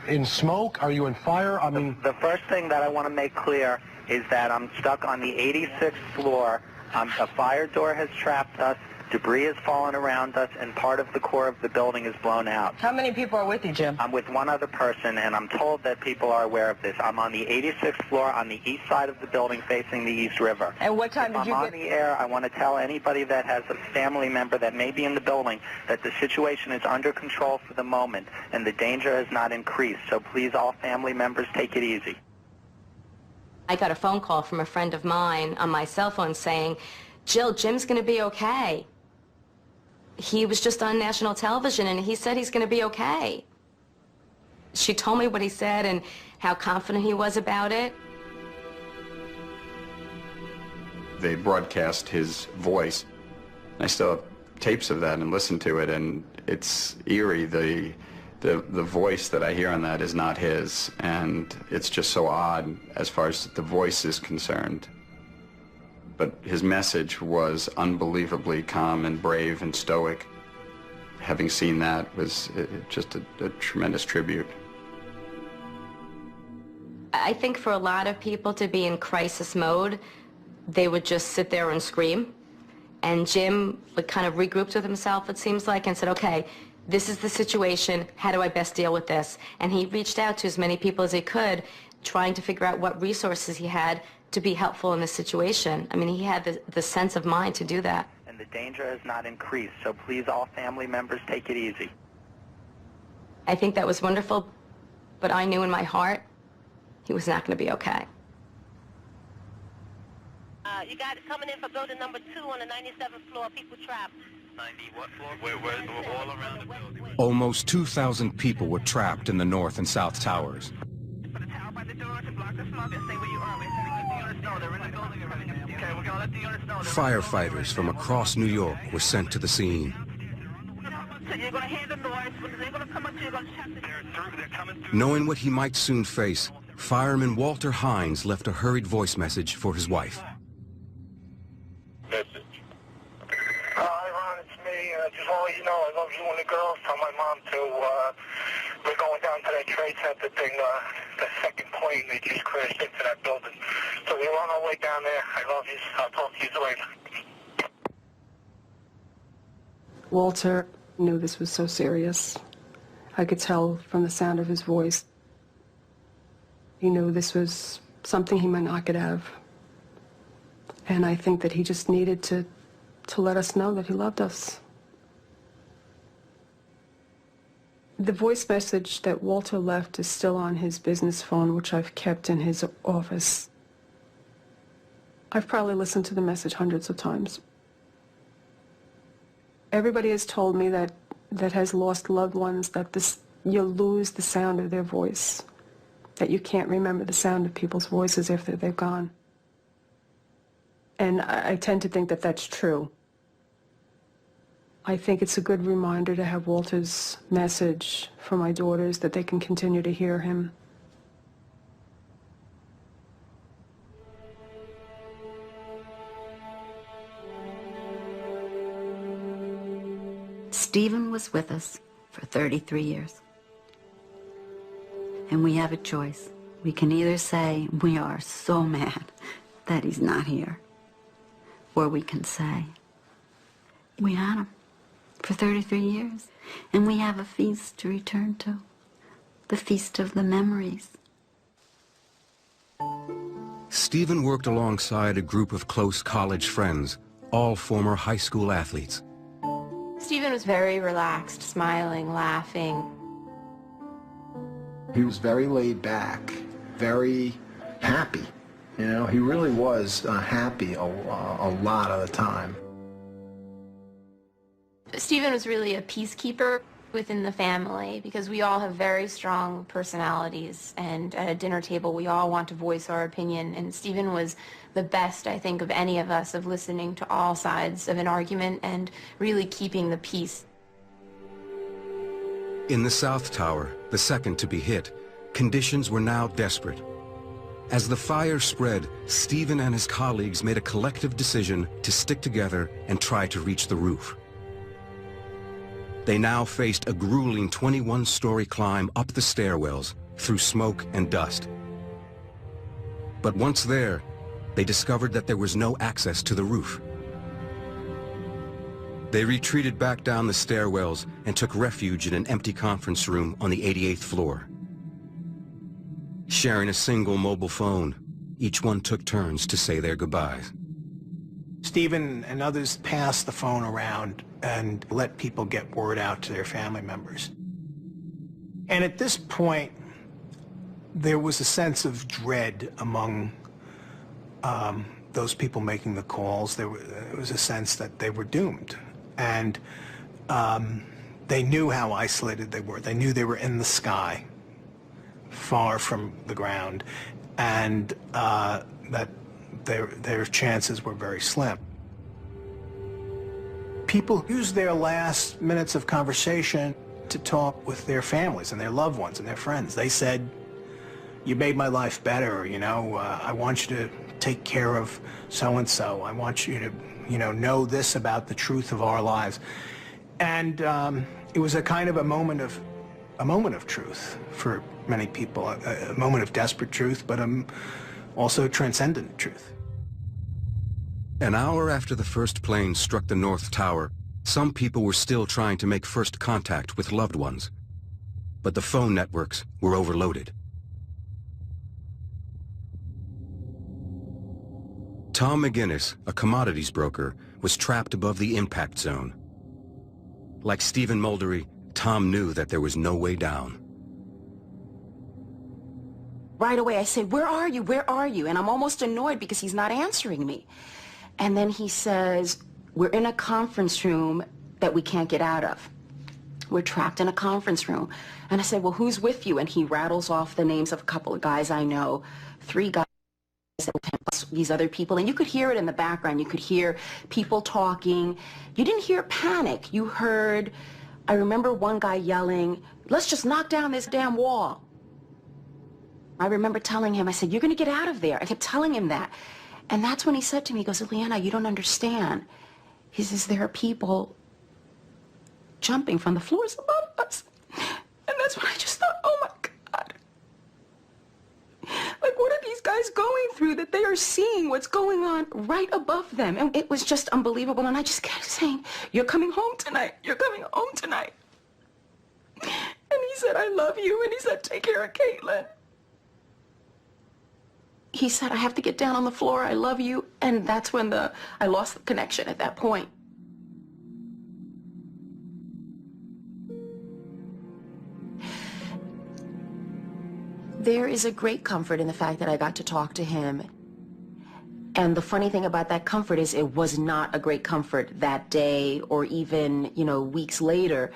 in smoke? Are you in fire? I mean, the first thing that I want to make clear is that I'm stuck on the 86th floor. A fire door has trapped us. Debris has fallen around us, and part of the core of the building is blown out. How many people are with you, Jim? I'm with one other person, and I'm told that people are aware of this. I'm on the 86th floor on the east side of the building facing the East River. And what time did you get... If I'm on the air, I want to tell anybody that has a family member that may be in the building that the situation is under control for the moment, and the danger has not increased. So please, all family members, take it easy. I got a phone call from a friend of mine on my cell phone saying, Jill, Jim's going to be okay. He was just on national television, and he said he's going to be okay. She told me what he said and how confident he was about it. They broadcast his voice. I still have tapes of that and listen to it, and it's eerie. The voice that I hear on that is not his, and it's just so odd as far as the voice is concerned. But his message was unbelievably calm and brave and stoic. Having seen that was just a tremendous tribute. I think for a lot of people to be in crisis mode, they would just sit there and scream. And Jim kind of regrouped with himself, it seems like, and said, okay, this is the situation, how do I best deal with this? And he reached out to as many people as he could, trying to figure out what resources he had to be helpful in this situation. I mean, he had the sense of mind to do that. And the The danger has not increased, so please, all family members, take it easy. I think that was wonderful, but I knew in my heart he was not going to be okay. You got it coming in for building number 2 on the 97th floor, people trapped. 90 what floor? We're all around the building. Almost 2,000 people were trapped in the North and South Towers. Firefighters from across New York were sent to the scene. Knowing what he might soon face, fireman Walter Hines left a hurried voice message for his wife. Hi, Ron, it's me. Just want to let you know I love you and the girls. Tell my mom we're going down to that trade center thing, the second plane that just crashed into that building. So we're on our way down there. I love you. I'll talk to you later. Walter knew this was so serious. I could tell from the sound of his voice. He knew this was something he might not get out of. And I think that he just needed to let us know that he loved us. The voice message that Walter left is still on his business phone, which I've kept in his office. I've probably listened to the message hundreds of times. Everybody has told me that has lost loved ones that you lose the sound of their voice, that you can't remember the sound of people's voices after they've gone. And I tend to think that that's true. I think it's a good reminder to have Walter's message for my daughters, that they can continue to hear him. Stephen was with us for 33 years. And we have a choice. We can either say we are so mad that he's not here, or we can say we had him for 33 years, and we have a feast to return to, the feast of the memories. Stephen worked alongside a group of close college friends, all former high school athletes. Stephen was very relaxed, smiling, laughing. He was very laid back, very happy. You know, he really was happy a lot of the time. Stephen was really a peacekeeper within the family, because we all have very strong personalities, and at a dinner table we all want to voice our opinion, and Stephen was the best, I think, of any of us, of listening to all sides of an argument and really keeping the peace. In the South Tower, the second to be hit, conditions were now desperate. As the fire spread, Stephen and his colleagues made a collective decision to stick together and try to reach the roof. They now faced a grueling 21-story climb up the stairwells through smoke and dust. But once there, they discovered that there was no access to the roof. They retreated back down the stairwells and took refuge in an empty conference room on the 88th floor. Sharing a single mobile phone, each one took turns to say their goodbyes. Stephen and others passed the phone around and let people get word out to their family members. And at this point, there was a sense of dread among those people making the calls. There was a sense that they were doomed. And they knew how isolated they were. They knew they were in the sky, far from the ground, and that their chances were very slim. People used their last minutes of conversation to talk with their families and their loved ones and their friends. They said, "You made my life better, you know, I want you to take care of so-and-so. I want you to, you know this about the truth of our lives." And it was a kind of a moment of truth for many people, a moment of desperate truth, but also transcendent truth. An hour after the first plane struck the North Tower, some people were still trying to make first contact with loved ones. But the phone networks were overloaded. Tom McGinnis, a commodities broker, was trapped above the impact zone. Like Stephen Muldery, Tom knew that there was no way down. Right away I say, "Where are you? Where are you?" And I'm almost annoyed because he's not answering me. And then he says, "We're in a conference room that we can't get out of. We're trapped in a conference room." And I said, "Well, who's with you?" And he rattles off the names of a couple of guys I know, 3 guys, these other people. And you could hear it in the background. You could hear people talking. You didn't hear panic. You heard, I remember one guy yelling, "Let's just knock down this damn wall." I remember telling him, I said, "You're going to get out of there." I kept telling him that. And that's when he said to me, he goes, "Leanna, you don't understand." He says, "There are people jumping from the floors above us." And that's when I just thought, oh my God. Like, what are these guys going through that they are seeing what's going on right above them? And it was just unbelievable. And I just kept saying, "You're coming home tonight. You're coming home tonight." And he said, "I love you." And he said, "Take care of Caitlin." He said, "I have to get down on the floor. I love you." And that's when I lost the connection at that point. There is a great comfort in the fact that I got to talk to him. And the funny thing about that comfort is it was not a great comfort that day or even, weeks later.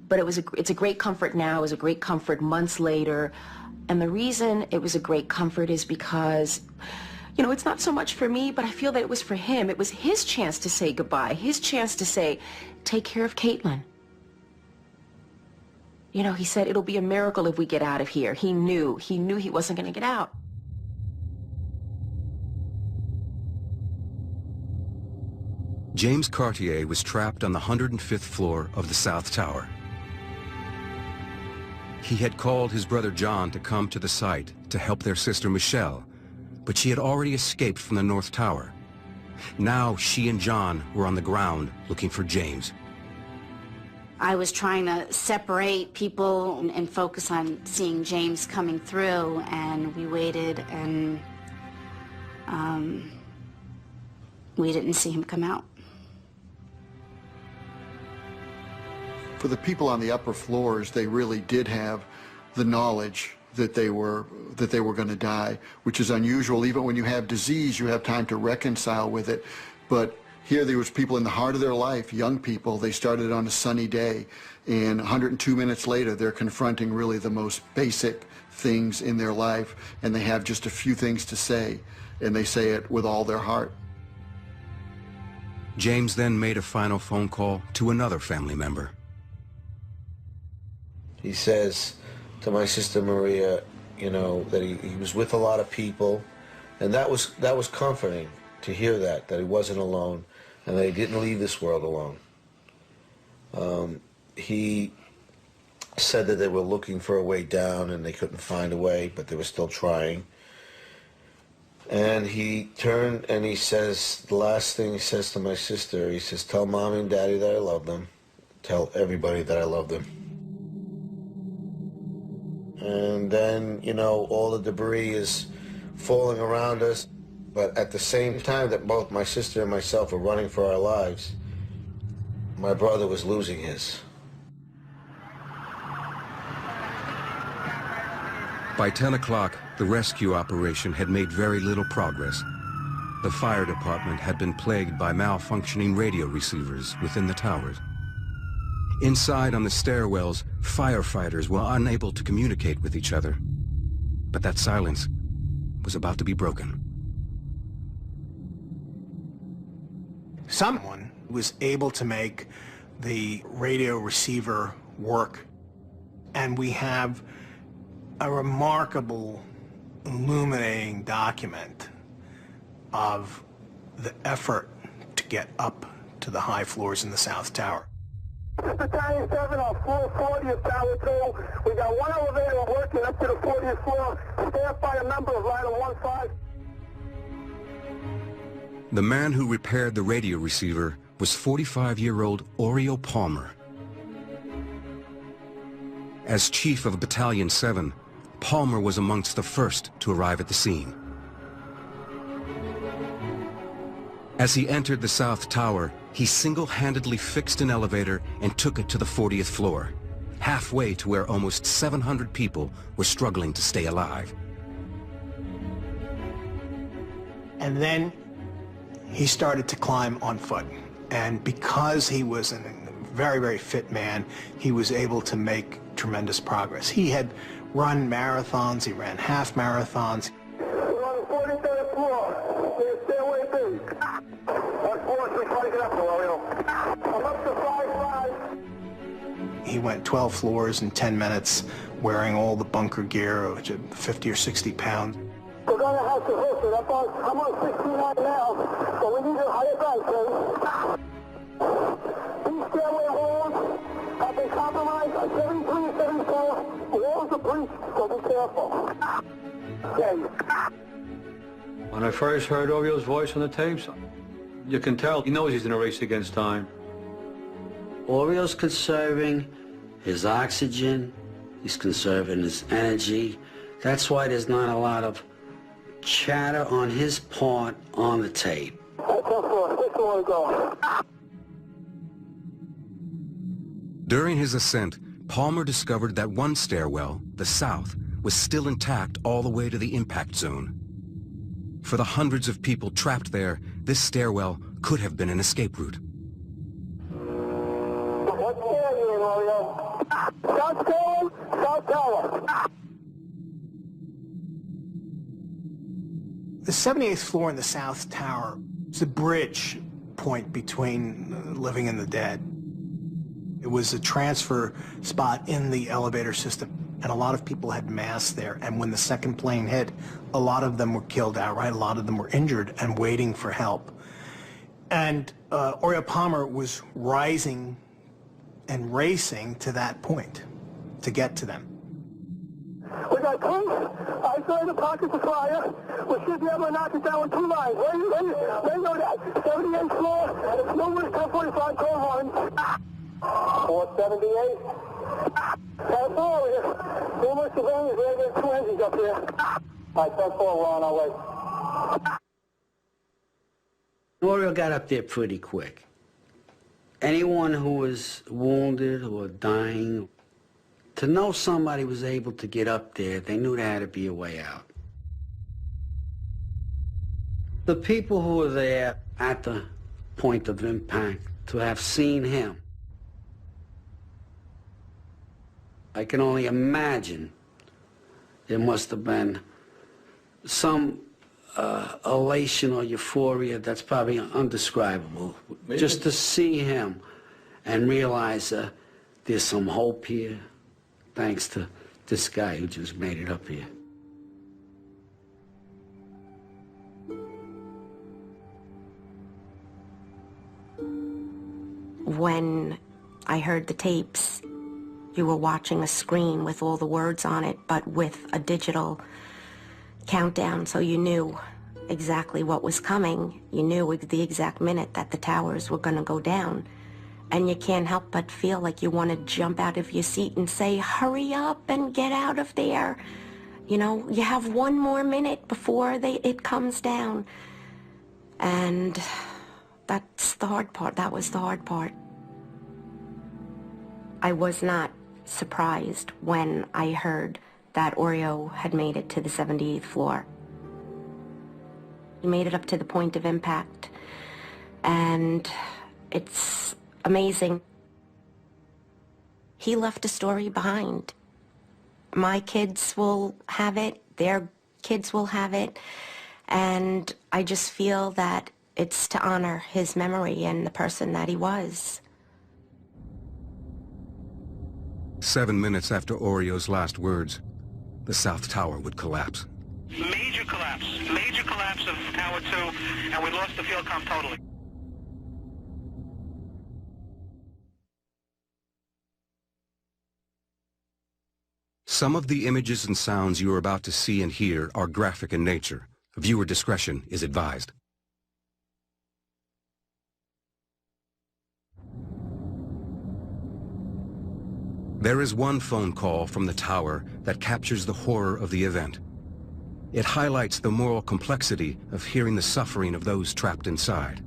But it's a great comfort now. It was a great comfort months later. And the reason it was a great comfort is because, it's not so much for me, but I feel that it was for him. It was his chance to say goodbye, his chance to say, "Take care of Caitlin." He said, "It'll be a miracle if we get out of here." He knew he wasn't going to get out. James Cartier was trapped on the 105th floor of the South Tower. He had called his brother John to come to the site to help their sister Michelle, but she had already escaped from the North Tower. Now she and John were on the ground looking for James. I was trying to separate people and focus on seeing James coming through, and we waited, and we didn't see him come out. For the people on the upper floors, they really did have the knowledge that they were going to die, which is unusual. Even when you have disease, you have time to reconcile with it. But here there was people in the heart of their life, young people. They started on a sunny day, and 102 minutes later, they're confronting really the most basic things in their life, and they have just a few things to say, and they say it with all their heart. James then made a final phone call to another family member. He says to my sister Maria, that he was with a lot of people, and that was comforting to hear that he wasn't alone, and that he didn't leave this world alone. He said that they were looking for a way down and they couldn't find a way, but they were still trying. And he turned and he says, the last thing he says to my sister, he says, "Tell Mommy and Daddy that I love them. Tell everybody that I love them." And then, all the debris is falling around us. But at the same time that both my sister and myself were running for our lives, my brother was losing his. By 10 o'clock, the rescue operation had made very little progress. The fire department had been plagued by malfunctioning radio receivers within the towers. Inside on the stairwells, firefighters were unable to communicate with each other. But that silence was about to be broken. Someone was able to make the radio receiver work, and we have a remarkable, illuminating document of the effort to get up to the high floors in the South Tower. This is Battalion 7 on floor 40 of Tower 2. We got one elevator working up to the 40th floor, staffed by a member of Line 15. The man who repaired the radio receiver was 45-year-old Orio Palmer. As chief of Battalion 7, Palmer was amongst the first to arrive at the scene. As he entered the South Tower, he single-handedly fixed an elevator and took it to the 40th floor, halfway to where almost 700 people were struggling to stay alive. And then he started to climb on foot. And because he was a very, very fit man, he was able to make tremendous progress. He had run marathons, he ran half marathons. We're on the 43rd floor. There's stairway B. What floor should we try to get up to, Orio? I'm up to 5'5". He went 12 floors in 10 minutes, wearing all the bunker gear, which is 50 or 60 pounds. We're going to have to hook it. I'm on 69 now, so we need to higher back, please. These stairway walls have been compromised on 73 and 74. The walls are breached, so be careful. Okay. When I first heard Orio's voice on the tapes, you can tell he knows he's in a race against time. Orio's conserving his oxygen, he's conserving his energy. That's why there's not a lot of chatter on his part on the tape. During his ascent, Palmer discovered that one stairwell, the south, was still intact all the way to the impact zone. For the hundreds of people trapped there, this stairwell could have been an escape route. What stair are you in, Orio? South Tower, South Tower. The 78th floor in the South Tower is a bridge point between living and the dead. It was a transfer spot in the elevator system, and a lot of people had mass there. And when the second plane hit, a lot of them were killed outright, a lot of them were injured and waiting for help. And Orio Palmer was rising and racing to that point to get to them. We got police isolated pockets of fire. We should be able to knock it down with 2 lines. Where you know that? 78th floor, it's numerous 1045 code lines. 478. That's all here. Numerous civilians, there's 2 engines up here. All right, 10-4, we're on our way. Orio got up there pretty quick. Anyone who was wounded or dying, to know somebody was able to get up there, they knew there had to be a way out. The people who were there at the point of impact, to have seen him, I can only imagine there must have been some elation or euphoria that's probably undescribable. Maybe. Just to see him and realize there's some hope here, thanks to this guy who just made it up here. When I heard the tapes, you were watching a screen with all the words on it, but with a digital countdown, so you knew exactly what was coming. You knew the exact minute that the towers were going to go down. And you can't help but feel like you want to jump out of your seat and say, hurry up and get out of there. You know, you have 1 more minute before it comes down. And that's the hard part. That was the hard part. I was not surprised when I heard that Orio had made it to the 78th floor. He made it up to the point of impact, and it's amazing. He left a story behind. My kids will have it, their kids will have it, and I just feel that it's to honor his memory and the person that he was. 7 minutes after Orio's last words, the South Tower would collapse. Major collapse of Tower 2, and we lost the field comm totally. Some of the images and sounds you are about to see and hear are graphic in nature. Viewer discretion is advised. There is one phone call from the tower that captures the horror of the event. It highlights the moral complexity of hearing the suffering of those trapped inside.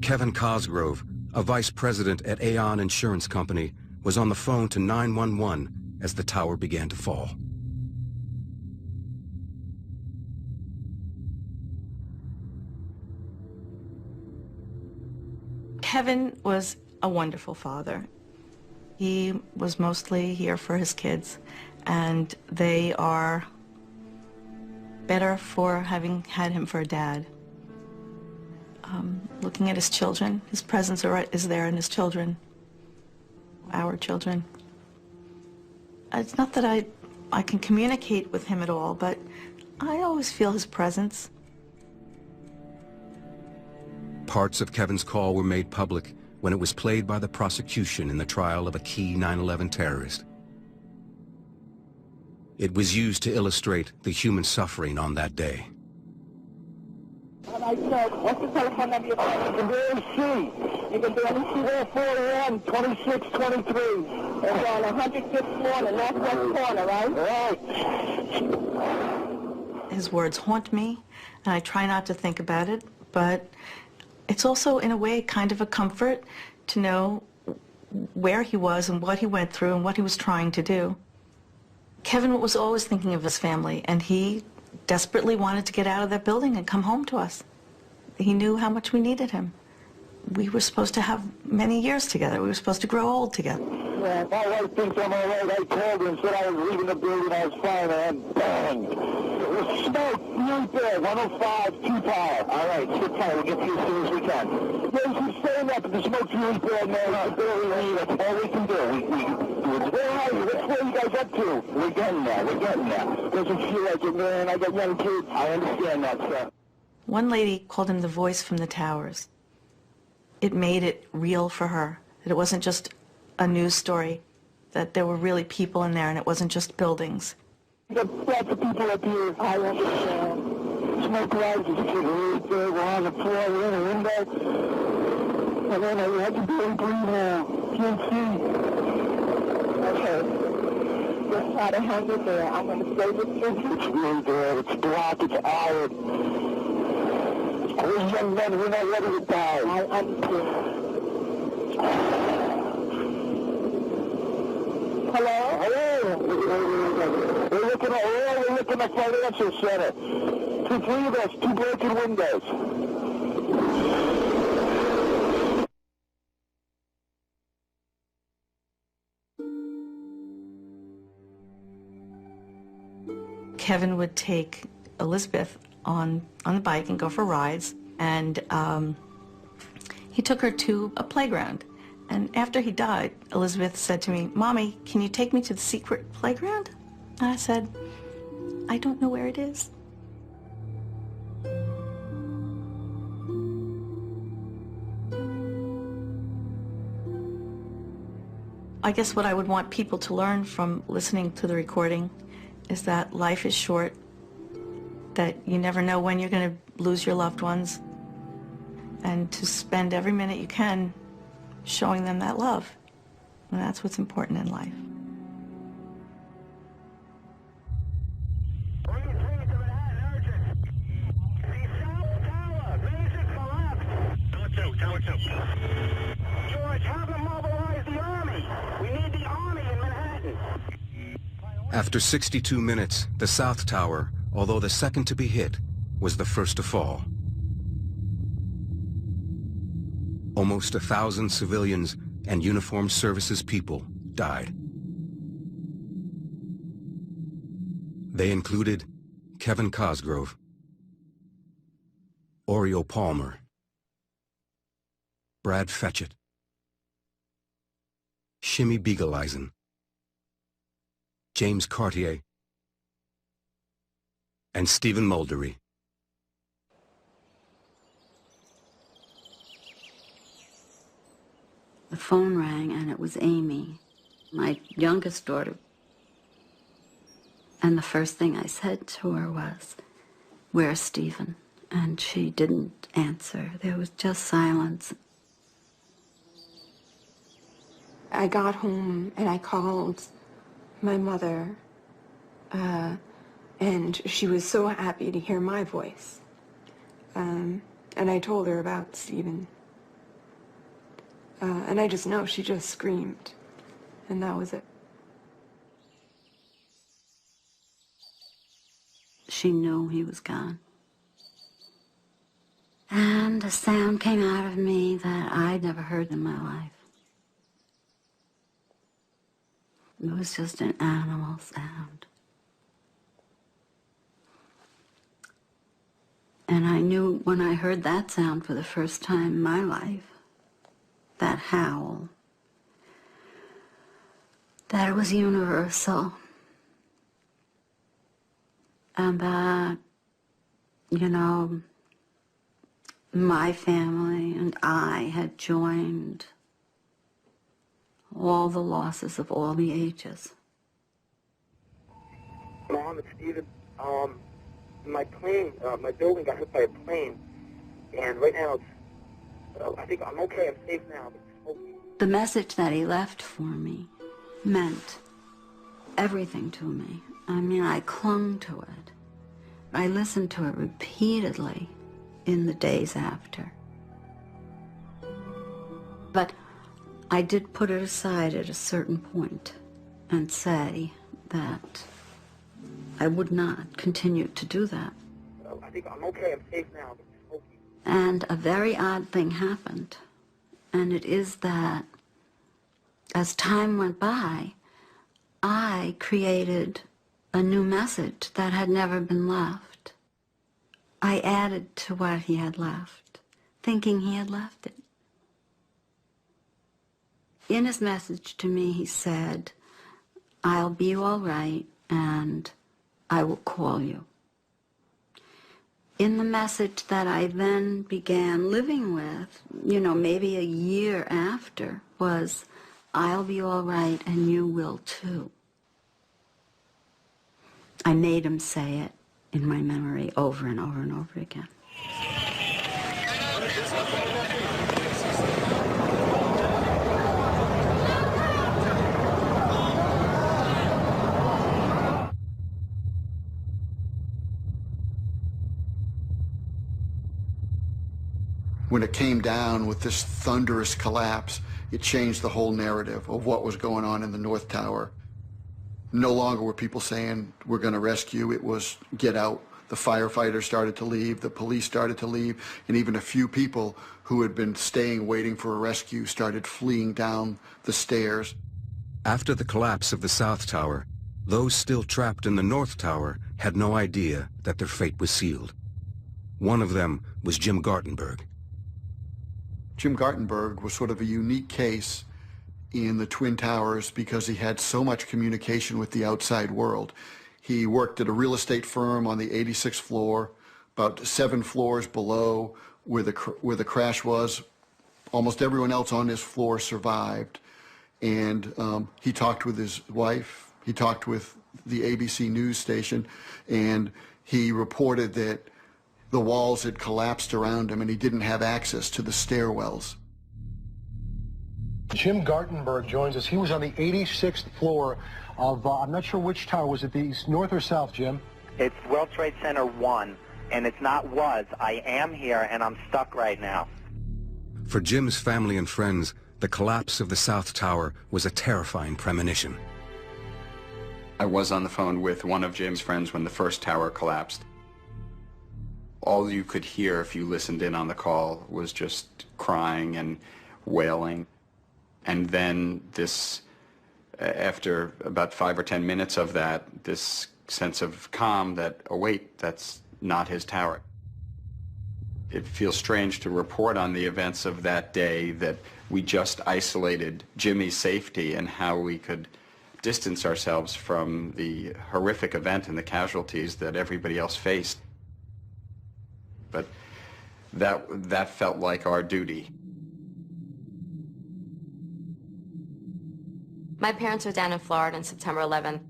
Kevin Cosgrove, a vice president at Aon Insurance Company, was on the phone to 911 as the tower began to fall. Kevin was a wonderful father. He was mostly here for his kids, and they are better for having had him for a dad. Looking at his children, his presence is there in his children, our children. It's not that I can communicate with him at all, but I always feel his presence. Parts of Kevin's call were made public when it was played by the prosecution in the trial of a key 9/11 terrorist. It was used to illustrate the human suffering on that day. And I said, what's the telephone number you're calling? You can barely see. You can barely see there, 41, 26, 23. It's on 105th floor in the northwest corner, right? Right. His words haunt me, and I try not to think about it, but it's also, in a way, kind of a comfort to know where he was and what he went through and what he was trying to do. Kevin was always thinking of his family, and he desperately wanted to get out of that building and come home to us. He knew how much we needed him. We were supposed to have many years together. We were supposed to grow old together. Yeah, my wife thinks I'm all right. I called her and said I was leaving the building. I was fine, and bang. It was smoke really bad. 105, 2 power. All right, sit tight. We'll get to you as soon as we can. Yeah, keep staying up, but the smoke's really bad, man. I barely leave. That's all we can do. Where are you? What are you guys up to? We're getting there. We're getting there. Doesn't feel like it, man. I got young kids. I understand that, sir. One lady called him the voice from the towers. It made it real for her, that it wasn't just a news story, that there were really people in there and it wasn't just buildings. There's lots of people up here. I understand. Smoke rises really big. We're on the floor. We're in a window. And then I have to barely breathe now. Can't see. Okay. Just try to hang it there. I'm going to stay with you. It's really bad. It's black. It's iron. We're young men. We're not ready to die. I understand. Hello? Hello? We're looking at financial center. 3 of us, 2 broken windows. Kevin would take Elizabeth on the bike and go for rides, and he took her to a playground. And after he died, Elizabeth said to me, "Mommy, can you take me to the secret playground?" And I said, "I don't know where it is." I guess what I would want people to learn from listening to the recording is that life is short, that you never know when you're going to lose your loved ones, and to spend every minute you can showing them that love. And that's what's important in life. Tower 2. George, have them mobilize the Army. We need the Army in Manhattan. After 62 minutes, the South Tower, although the second to be hit, was the first to fall. Almost 1,000 civilians and uniformed services people died. They included Kevin Cosgrove, Orio Palmer, Brad Fetchett, Shimmy Beagleisen, James Cartier, and Stephen Muldery. The phone rang, and it was Amy, my youngest daughter. And the first thing I said to her was, "Where's Stephen?" And she didn't answer. There was just silence. I got home and I called my mother, and she was so happy to hear my voice. And I told her about Stephen. And I just know she just screamed, and that was it. She knew he was gone. And a sound came out of me that I'd never heard in my life. It was just an animal sound. And I knew when I heard that sound for the first time in my life, that howl, that it was universal. And that, you know, my family and I had joined all the losses of all the ages. Mom, it's Steven. My plane, my building got hit by a plane, and right now it's, I think I'm okay, I'm safe now. The message that he left for me meant everything to me. I mean, I clung to it. I listened to it repeatedly in the days after. But I did put it aside at a certain point and say that I would not continue to do that. I think I'm okay, I'm safe now. And a very odd thing happened, and it is that as time went by, I created a new message that had never been left. I added to what he had left, thinking he had left it. In his message to me, he said, "I'll be all right, and I will call you." In the message that I then began living with, you know, maybe a year after, was, "I'll be all right, and you will too." I made him say it in my memory over and over and over again. When it came down with this thunderous collapse, it changed the whole narrative of what was going on in the North Tower. No longer were people saying, "We're going to rescue." It was, "Get out." The firefighters started to leave, the police started to leave, and even a few people who had been staying waiting for a rescue started fleeing down the stairs. After the collapse of the South Tower, those still trapped in the North Tower had no idea that their fate was sealed. One of them was Jim Gartenberg. Jim Gartenberg was sort of a unique case in the Twin Towers because he had so much communication with the outside world. He worked at a real estate firm on the 86th floor, about 7 floors below where the crash was. Almost everyone else on his floor survived. And he talked with his wife, he talked with the ABC news station, and he reported that the walls had collapsed around him and he didn't have access to the stairwells. Jim Gartenberg joins us. He was on the 86th floor of, I'm not sure which tower. Was it the north or south, Jim? It's World Trade Center 1, and it's not was. I am here, and I'm stuck right now. For Jim's family and friends, the collapse of the South Tower was a terrifying premonition. I was on the phone with one of Jim's friends when the first tower collapsed. All you could hear if you listened in on the call was just crying and wailing. And then this, after about 5 or 10 minutes of that, this sense of calm that, oh wait, that's not his tower. It feels strange to report on the events of that day that we just isolated Jimmy's safety and how we could distance ourselves from the horrific event and the casualties that everybody else faced. But that felt like our duty. My parents were down in Florida on September 11th.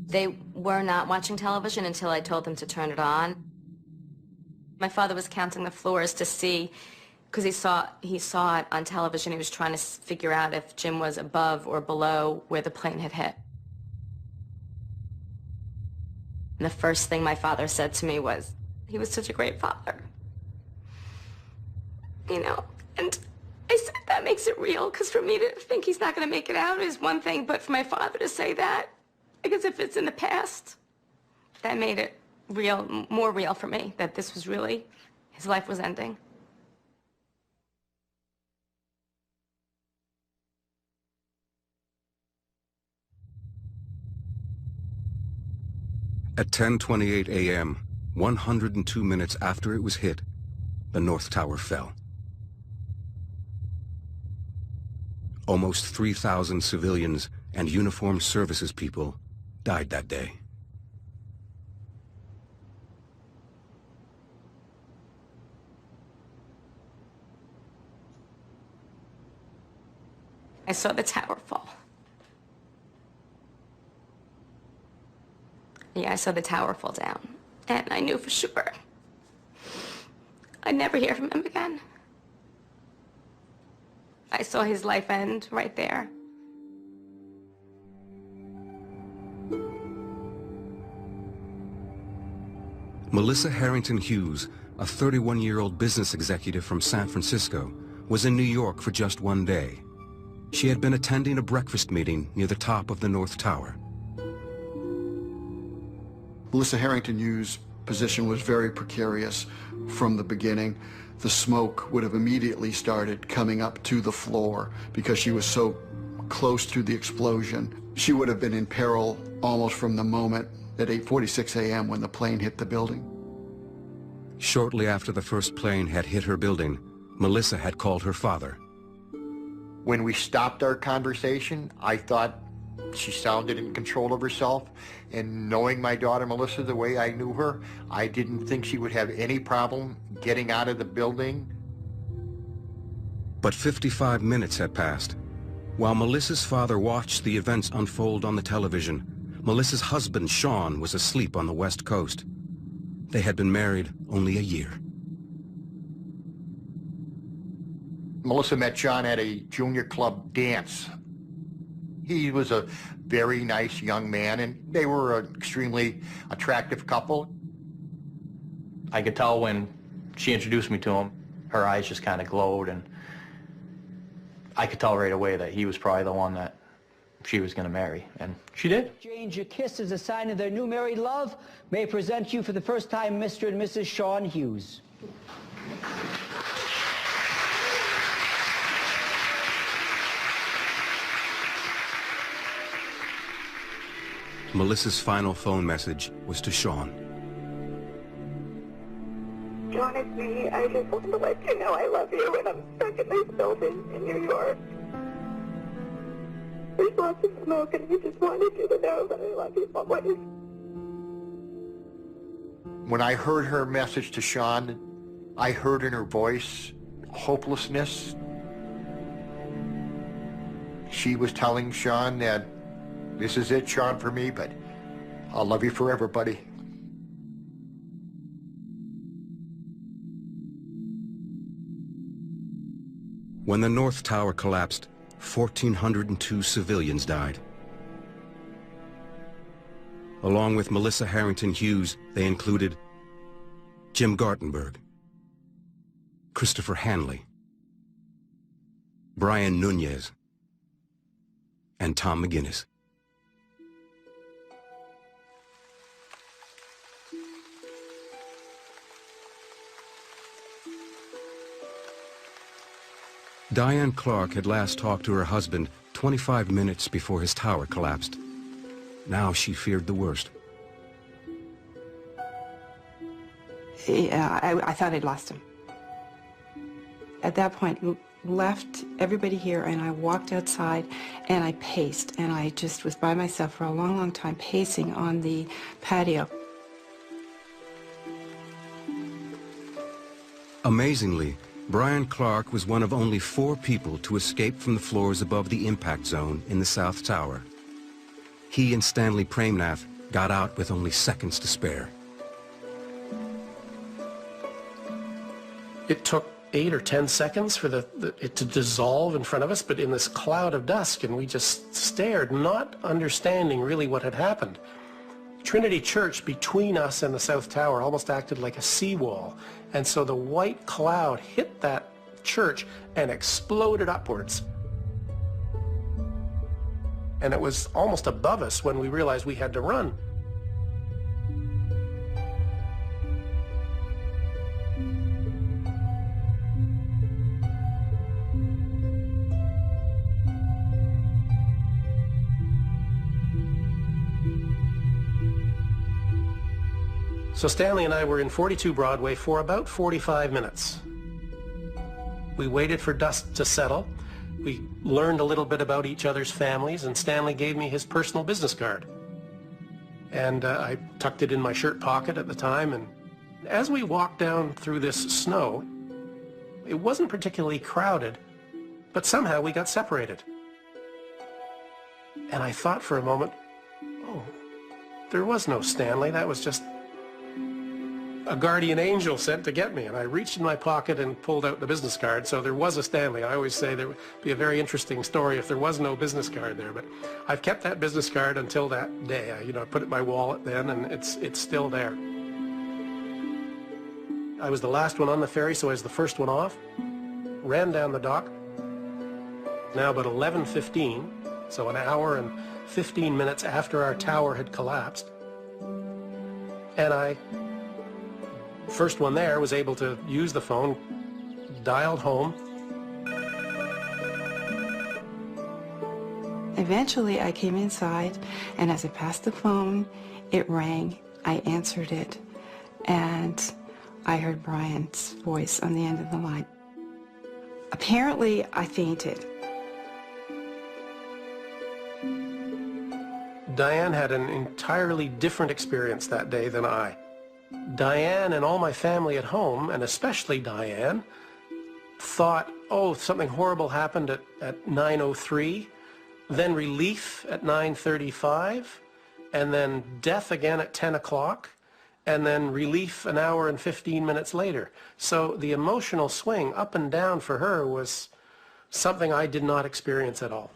They were not watching television until I told them to turn it on. My father was counting the floors to see, because he saw it on television. He was trying to figure out if Jim was above or below where the plane had hit. And the first thing my father said to me was, he was such a great father. You know, and I said that makes it real, because for me to think he's not going to make it out is one thing, but for my father to say that, because if it's in the past, that made it real, more real for me, that this was really, his life was ending. At 10:28 a.m., 102 minutes after it was hit, the North Tower fell. Almost 3,000 civilians and uniformed services people died that day. I saw the tower fall. Yeah, I saw the tower fall down, and I knew for sure I'd never hear from him again. I saw his life end right there. Melissa Harrington Hughes, a 31-year-old business executive from San Francisco, was in New York for just one day. She had been attending a breakfast meeting near the top of the North Tower. Melissa Harrington Hughes' position was very precarious from the beginning. The smoke would have immediately started coming up to the floor because she was so close to the explosion. She would have been in peril almost from the moment at 8:46 a.m. when the plane hit the building. Shortly after the first plane had hit her building, Melissa had called her father. When we stopped our conversation, I thought she sounded in control of herself, and knowing my daughter Melissa the way I knew her, I didn't think she would have any problem getting out of the building. But 55 minutes had passed. While Melissa's father watched the events unfold on the television, Melissa's husband, Sean, was asleep on the West Coast. They had been married only a year. Melissa met Sean at a junior club dance. He was a very nice young man, and they were an extremely attractive couple. I could tell when she introduced me to him, her eyes just kind of glowed, and I could tell right away that he was probably the one that she was going to marry, and she did. Exchange a kiss as a sign of their new married love. May I present you for the first time Mr. and Mrs. Sean Hughes. Melissa's final phone message was to Sean. John, it's me. I just wanted to let you know I love you, and I'm stuck in this building in New York. There's lots of smoke, and I just wanted you to know that I love you always. When I heard her message to Sean, I heard in her voice hopelessness. She was telling Sean that this is it, Sean, for me, but I'll love you forever, buddy. When the North Tower collapsed, 1,402 civilians died. Along with Melissa Harrington Hughes, they included Jim Gartenberg, Christopher Hanley, Brian Nunez, and Tom McGinnis. Diane Clark had last talked to her husband 25 minutes before his tower collapsed. Now she feared the worst. Yeah, I thought I'd lost him. At that point, left everybody here, and I walked outside, and I paced, and I just was by myself for a long, long time, pacing on the patio. Amazingly, Brian Clark was one of only 4 people to escape from the floors above the impact zone in the South Tower. He and Stanley Premnath got out with only seconds to spare. It took 8 or 10 seconds for it to dissolve in front of us, but in this cloud of dust, and we just stared, not understanding really what had happened. Trinity Church between us and the South Tower almost acted like a seawall, and so the white cloud hit that church and exploded upwards. And it was almost above us when we realized we had to run. So Stanley and I were in 42 Broadway for about 45 minutes. We waited for dust to settle. We learned a little bit about each other's families, and Stanley gave me his personal business card. And I tucked it in my shirt pocket at the time, and as we walked down through this snow, it wasn't particularly crowded, but somehow we got separated. And I thought for a moment, oh, there was no Stanley. That was just a guardian angel sent to get me. And I reached in my pocket and pulled out the business card, so there was a Stanley. I always say there would be a very interesting story if there was no business card there, but I've kept that business card until that day. I put it in my wallet then, and it's still there. I was the last one on the ferry, so I was the first one off. Ran down the dock. Now about 11:15, so an hour and 15 minutes after our tower had collapsed. And I, first one there, was able to use the phone, dialed home. Eventually, I came inside, and as I passed the phone, it rang. I answered it, and I heard Brian's voice on the end of the line. Apparently, I fainted. Diane had an entirely different experience that day than I. Diane and all my family at home, and especially Diane, thought, oh, something horrible happened at 9:03, then relief at 9:35, and then death again at 10 o'clock, and then relief an hour and 15 minutes later. So the emotional swing up and down for her was something I did not experience at all.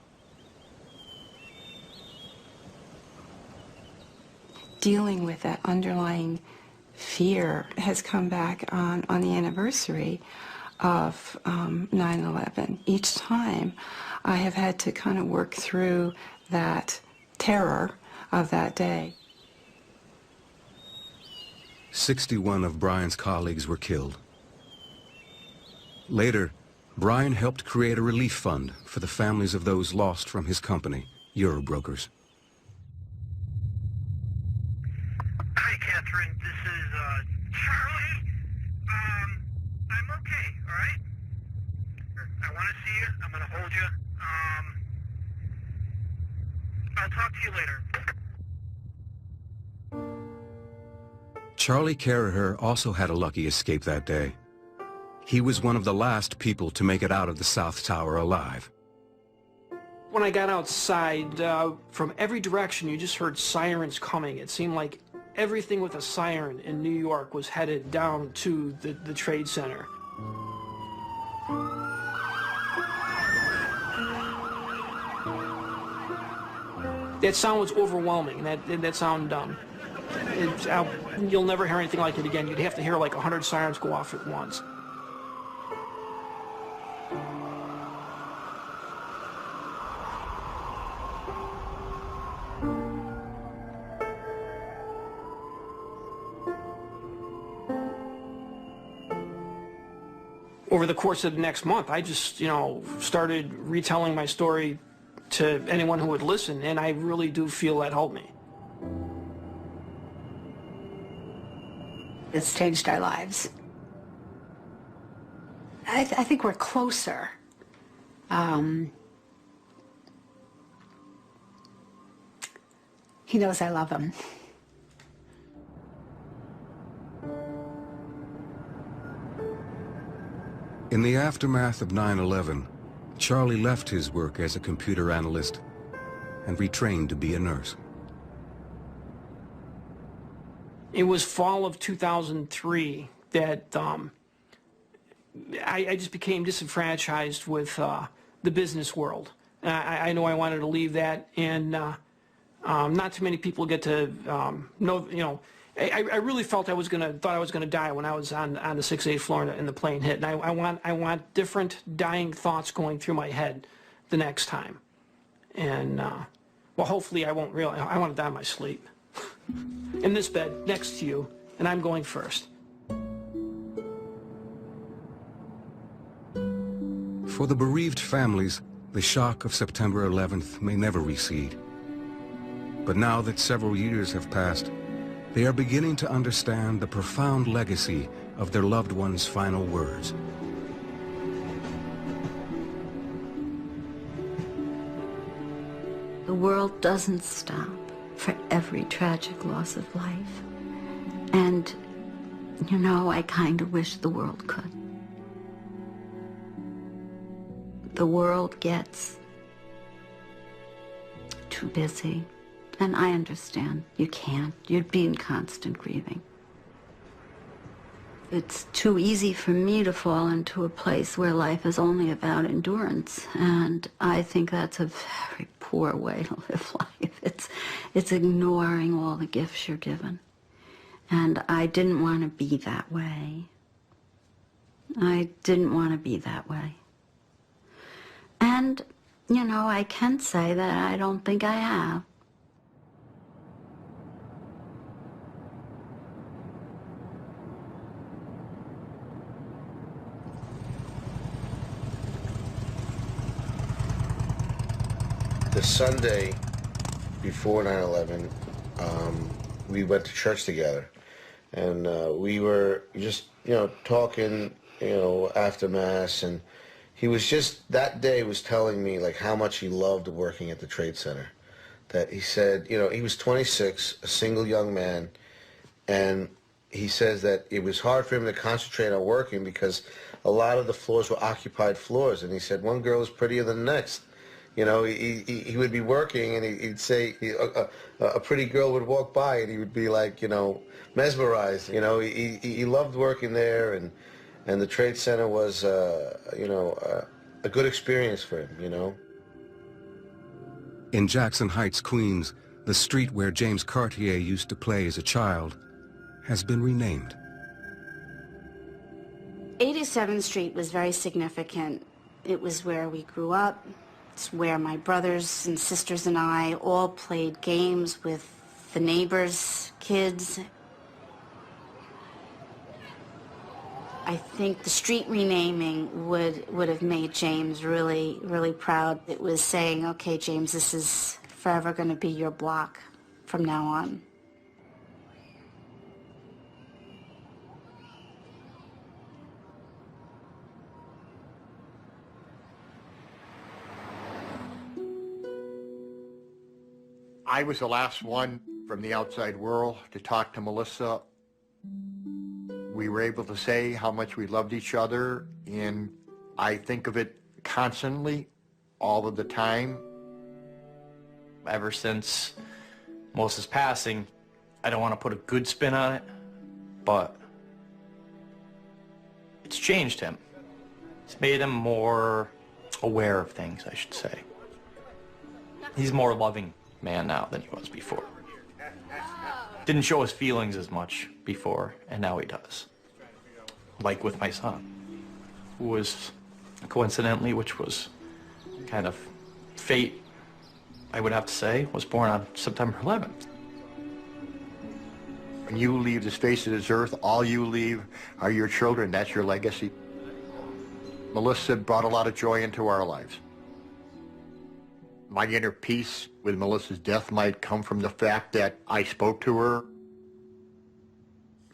Dealing with that underlying fear has come back on the anniversary of 9/11. Each time I have had to kind of work through that terror of that day. 61 of Brian's colleagues were killed. Later, Brian helped create a relief fund for the families of those lost from his company, Eurobrokers. Hi, Catherine. This is Charlie. I'm okay, all right? I want to see you. I'm going to hold you. I'll talk to you later. Charlie Carraher also had a lucky escape that day. He was one of the last people to make it out of the South Tower alive. When I got outside, from every direction, you just heard sirens coming. It seemed like everything with a siren in New York was headed down to the Trade Center. That sound was overwhelming. That sound, you'll never hear anything like it again. You'd have to hear like 100 sirens go off at once. Over the course of the next month, I just, started retelling my story to anyone who would listen, and I really do feel that helped me. It's changed our lives. I think we're closer. He knows I love him. In the aftermath of 9/11, Charlie left his work as a computer analyst and retrained to be a nurse. It was fall of 2003 that I just became disenfranchised with the business world. I know I wanted to leave that, and not too many people get to know, I really thought I was gonna die when I was on the 6th floor and the plane hit. And I want different dying thoughts going through my head the next time. And well, hopefully I won't realize. I want to die in my sleep. In this bed next to you, and I'm going first. For the bereaved families, the shock of September 11th may never recede. But now that several years have passed, they are beginning to understand the profound legacy of their loved one's final words. The world doesn't stop for every tragic loss of life. And, you know, I kind of wish the world could. The world gets too busy. And I understand. You can't. You'd be in constant grieving. It's too easy for me to fall into a place where life is only about endurance. And I think that's a very poor way to live life. It's ignoring all the gifts you're given. And I didn't want to be that way. I didn't want to be that way. And, you know, I can say that I don't think I have. The Sunday before 9/11, we went to church together, and we were just, you know, talking, you know, after Mass, and he was just, that day was telling me, like, how much he loved working at the Trade Center. That he said, you know, he was 26, a single young man, and he says that it was hard for him to concentrate on working because a lot of the floors were occupied floors, and he said one girl was prettier than the next. You know, he would be working, and he'd say, a pretty girl would walk by, and he would be like, you know, mesmerized. You know, he loved working there, and the Trade Center was, you know, a good experience for him, you know. In Jackson Heights, Queens, the street where James Cartier used to play as a child has been renamed. 87th Street was very significant. It was where we grew up. It's where my brothers and sisters and I all played games with the neighbors' kids. I think the street renaming would have made James really, really proud. It was saying, okay, James, this is forever going to be your block from now on. I was the last one from the outside world to talk to Melissa. We were able to say how much we loved each other, and I think of it constantly, all of the time. Ever since Melissa's passing, I don't want to put a good spin on it, but it's changed him. It's made him more aware of things, I should say. He's more loving man now than he was before. Didn't show his feelings as much before, and now he does. Like with my son, who was, coincidentally, which was kind of fate, I would have to say, was born on September 11th. When you leave the face of this earth, all you leave are your children. That's your legacy. Melissa brought a lot of joy into our lives. My inner peace with Melissa's death might come from the fact that I spoke to her.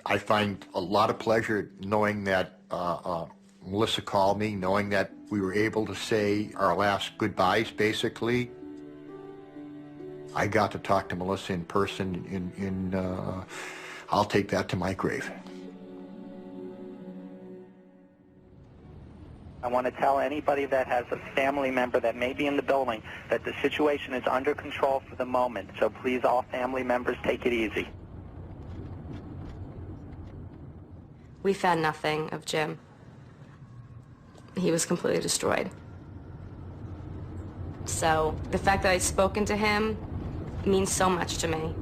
I find a lot of pleasure knowing that Melissa called me, knowing that we were able to say our last goodbyes, basically. I got to talk to Melissa in person, I'll take that to my grave. I want to tell anybody that has a family member that may be in the building that the situation is under control for the moment. So please, all family members, take it easy. We found nothing of Jim. He was completely destroyed. So the fact that I've spoken to him means so much to me.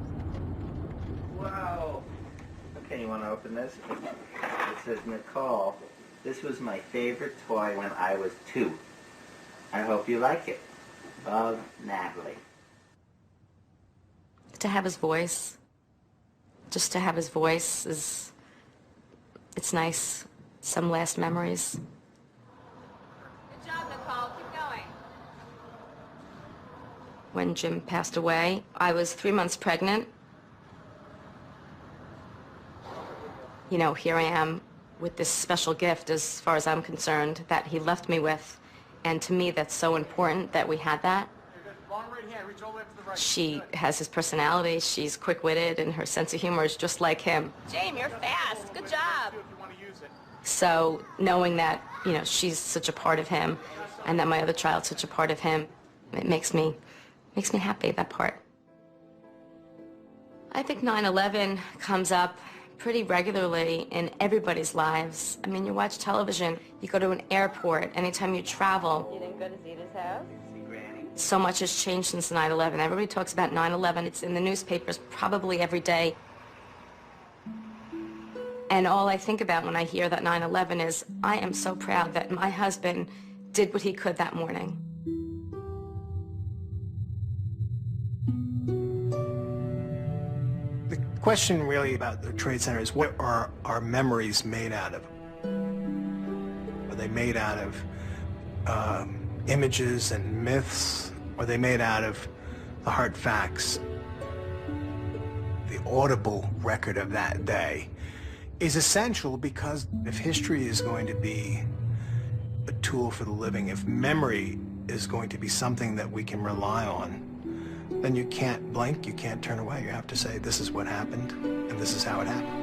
Wow. open this? It says, Nicole, this was my favorite toy when I was 2. I hope you like it. Love, Natalie. To have his voice, just to have his voice it's nice. Some last memories. Good job, Nicole. Keep going. When Jim passed away, I was 3 months pregnant. You know, here I am with this special gift, as far as I'm concerned, that he left me with. And to me, that's so important that we had that. She has his personality, she's quick-witted, and her sense of humor is just like him. James, you're fast. Good job. So knowing that, you know, she's such a part of him, and that my other child's such a part of him, it makes me happy, that part. I think 9/11 comes up pretty regularly in everybody's lives. I mean, you watch television, you go to an airport, anytime you travel. You didn't go to Zita's house? So much has changed since 9/11. Everybody talks about 9/11. It's in the newspapers probably every day. And all I think about when I hear that 9/11 is, I am so proud that my husband did what he could that morning. The question really about the Trade Center is, what are our memories made out of? Are they made out of images and myths? Are they made out of the hard facts? The audible record of that day is essential, because if history is going to be a tool for the living, if memory is going to be something that we can rely on, then you can't blink, you can't turn away. You have to say, this is what happened, and this is how it happened.